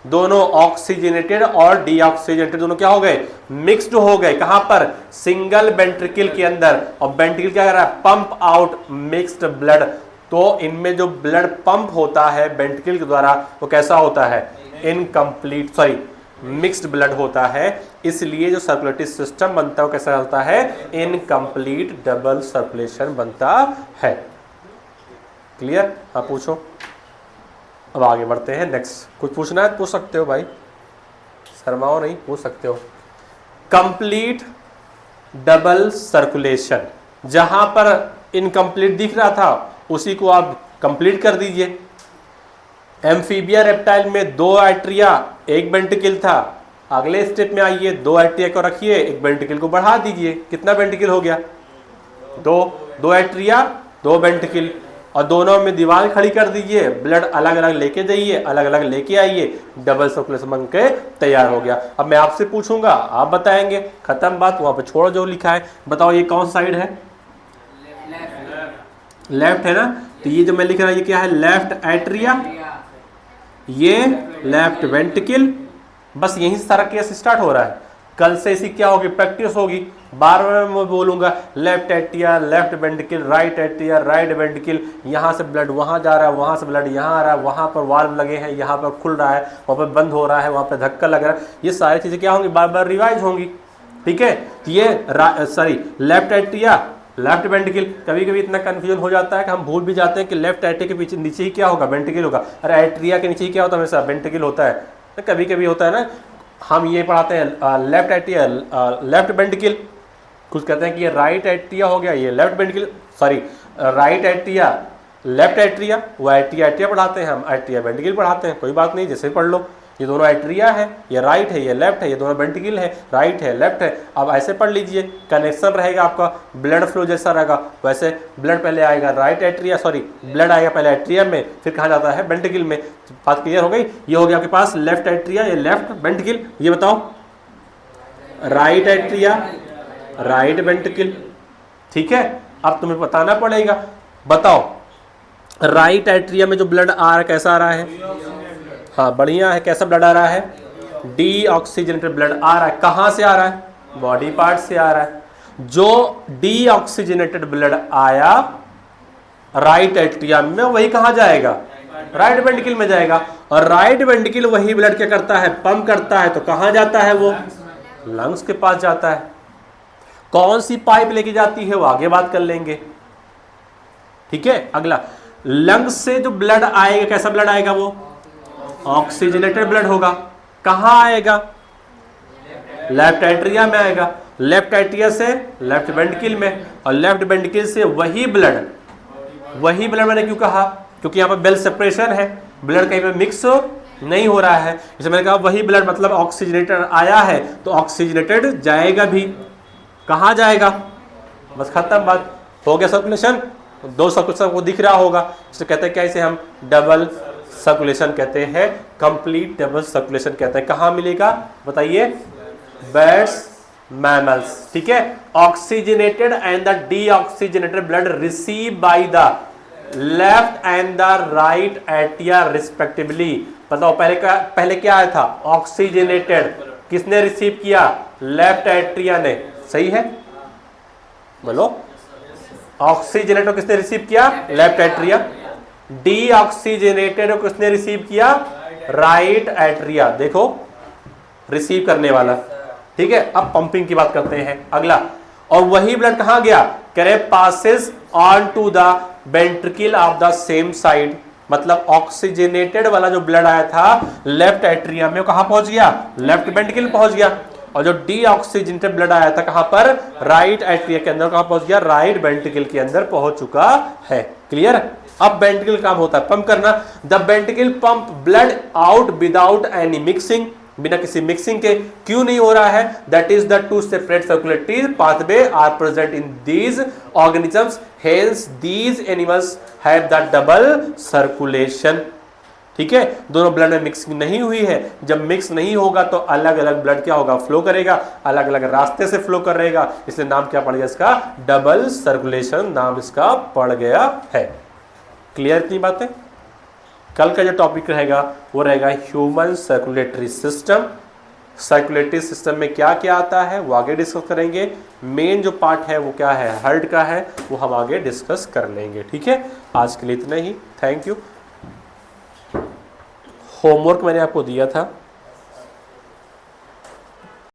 दोनों ऑक्सीजनेटेड और डीऑक्सीजनेटेड दोनों क्या हो गए? मिक्स्ड हो गए। कहां पर? सिंगल वेंट्रिकल के अंदर। और वेंट्रिकल क्या कर रहा है? Pump out mixed blood. तो इनमें जो ब्लड पंप होता है वेंट्रिकल के द्वारा वो कैसा होता है? इनकम्प्लीट, सॉरी मिक्स्ड ब्लड होता है। इसलिए जो सर्कुलेटरी सिस्टम बनता है वो कैसा होता है? इनकम्प्लीट डबल सर्कुलेशन बनता है। क्लियर? हाँ पूछो। अब आगे बढ़ते हैं नेक्स्ट। कुछ पूछना है पूछ सकते हो भाई, शर्माओ नहीं, पूछ सकते हो। कंप्लीट डबल सर्कुलेशन, जहां पर इनकम्प्लीट दिख रहा था उसी को आप कंप्लीट कर दीजिए। एम्फीबिया रेप्टाइल में 2 एट्रिया 1 वेंट्रिकल था। अगले स्टेप में आइए, 2 एट्रिया को रखिए, 1 वेंट्रिकल को बढ़ा दीजिए। कितना वेंट्रिकल हो गया? 2 एट्रिया 2 वेंट्रिकल, और दोनों में दीवार खड़ी कर दीजिए। ब्लड अलग अलग लेके जाइए, अलग अलग लेके आइए, डबल सर्कुलेशन बन के तैयार हो गया। अब मैं आपसे पूछूंगा, आप बताएंगे, खत्म बात। वहां पर छोड़ो जो लिखा है, बताओ ये कौन साइड है? लेफ्ट है ना। तो ये जो मैं लिख रहा हूं ये क्या है? लेफ्ट एट्रिया, ये लेफ्ट वेंट्रिकल। बस यहीं से सारा केस स्टार्ट हो रहा है। कल से इसी क्या होगी? प्रैक्टिस होगी। बार बार मैं बोलूंगा left atria left ventricle, right atria right ventricle. यहाँ से ब्लड वहाँ जा रहा है, वहाँ से ब्लड यहाँ आ रहा है, वहाँ पर वाल्व लगे हैं, यहाँ पर खुल रहा है, वहाँ पर बंद हो रहा है, वहाँ पर धक्का लग रहा है। ये सारी चीज़ें क्या होंगी? बार बार रिवाइज होंगी। ठीक है, तो ये लेफ्ट एट्रिया लेफ्ट वेंट्रिकल। कभी कभी इतना कंफ्यूजन हो जाता है कि हम भूल भी जाते हैं कि लेफ्ट एट्रिया के पीछे नीचे ही क्या होगा? वेंट्रिकल होगा। अरे एट्रिया के नीचे ही क्या होता है? हमेशा वेंट्रिकल होता है। तो कभी कभी होता है ना, हम ये पढ़ाते हैं लेफ्ट एट्रिया लेफ्ट वेंट्रिकल, कुछ कहते हैं कि ये राइट एट्रिया हो गया, ये left ventricle, sorry right atria left atria, वो एट्रिया पढ़ाते हैं, हम एट्रिया वेंट्रिकल पढ़ाते हैं। कोई बात नहीं, जैसे पढ़ लो। ये दोनों एट्रिया है, ये राइट है, ये लेफ्ट है, ये दोनों वेंट्रिकल है, राइट है लेफ्ट है। अब ऐसे पढ़ लीजिए, कनेक्शन रहेगा आपका, ब्लड फ्लो जैसा रहेगा वैसे ब्लड पहले आएगा राइट एट्रिया, सॉरी ब्लड आएगा पहले एट्रिया में, फिर कहाँ जाता है? वेंट्रिकल में। बात क्लियर हो गई? ये हो गया आपके पास लेफ्ट एट्रिया, ये लेफ्ट वेंट्रिकल। ये बताओ राइट एट्रिया राइट वेंट्रिकल। ठीक है, अब तुम्हें बताना पड़ेगा। बताओ राइट एट्रिया में जो ब्लड आ रहा है कैसा आ रहा है? हाँ बढ़िया है। कैसा ब्लड आ रहा है? डीऑक्सीजनेटेड ब्लड आ रहा है। कहाँ से आ रहा है? बॉडी पार्ट से आ रहा है। जो डीऑक्सीजनेटेड ब्लड आया राइट एट्रिया में, वही कहाँ जाएगा? राइट वेंट्रिकल में जाएगा, और राइट वेंट्रिकल वही ब्लड क्या करता है, पंप करता है, तो कहां जाता है वो, लंग्स के पास जाता है। कौन सी पाइप लेके जाती है वो आगे बात कर लेंगे, ठीक है। अगला, लंग्स से जो ब्लड आएगा कैसा ब्लड आएगा, वो ऑक्सीजनेटेड ब्लड होगा। कहां आएगा, लेफ्ट एट्रिया में आएगा, लेफ्ट एट्रिया से लेफ्ट वेंट्रिकल में, और लेफ्ट वेंट्रिकल से वही ब्लड मैंने क्यों कहा, क्योंकि यहाँ पर बेल सेपरेशन है, ब्लड कहीं पे मिक्स नहीं हो रहा है, इसलिए मैंने कहा वही ब्लड मतलब ऑक्सीजनेटेड आया है तो ऑक्सीजनेटेड जाएगा भी। कहाँ जाएगा, बस खत्म बात, हो गया सर्कुलेशन। दो सर्कुलेशन को दिख रहा होगा, इसे कहते हैं क्या, इसे हम डबल सर्कुलेशन कहते हैं, कंप्लीट डबल सर्कुलेशन कहते हैं। कहाँ मिलेगा बताइए, बर्ड्स मैमल्स, ठीक है। Oxygenated and the deoxygenated blood receive by the left and the right atria respectively. बताओ पहले क्या आया था, ऑक्सीजनेटेड, किसने रिसीव किया, लेफ्ट एट्रिया ने, सही है बोलो। ऑक्सीजनेटेड किसने रिसीव किया, लेफ्ट एट्रिया। डीऑक्सीजनेटेड किसने रिसीव किया, राइट एट्रिया। देखो रिसीव करने वाला, ठीक है। अब पंपिंग की बात करते हैं। अगला, और वही ब्लड कहां गया, करे passes on to the ventricle of the same side. मतलब ऑक्सीजनेटेड वाला जो ब्लड आया था लेफ्ट एट्रिया में, वो कहां पहुंच गया, लेफ्ट वेंट्रिकल पहुंच गया। और जो डीऑक्सीजनेटेड ब्लड आया था कहां पर, राइट एट्रिया के अंदर, कहां पहुंच गया, राइट वेंट्रिकल के अंदर पहुंच चुका है। क्लियर। अब वेंट्रिकल काम होता है पंप करना। The ventricle pump blood out without any mixing, बिना किसी मिक्सिंग के। क्यों नहीं हो रहा है, that is the two separate circulatory pathway are present in these organisms, hence these animals have the double circulation, ठीक है। दोनों ब्लड में मिक्सिंग नहीं हुई है, जब मिक्स नहीं होगा तो अलग अलग ब्लड क्या होगा, फ्लो करेगा, अलग अलग रास्ते से फ्लो करेगा, इसलिए नाम क्या पड़ गया इसका, डबल सर्कुलेशन नाम इसका पड़ गया है। क्लियर इतनी बातें। कल का जो टॉपिक रहेगा वो रहेगा human circulatory system. Circulatory system में क्या क्या आता है वो आगे डिस्कस करेंगे। मेन जो पार्ट है वो क्या है, हार्ट का है, वो हम आगे डिस्कस कर लेंगे, ठीक है। आज के लिए इतना ही, थैंक यू। होमवर्क मैंने आपको दिया था,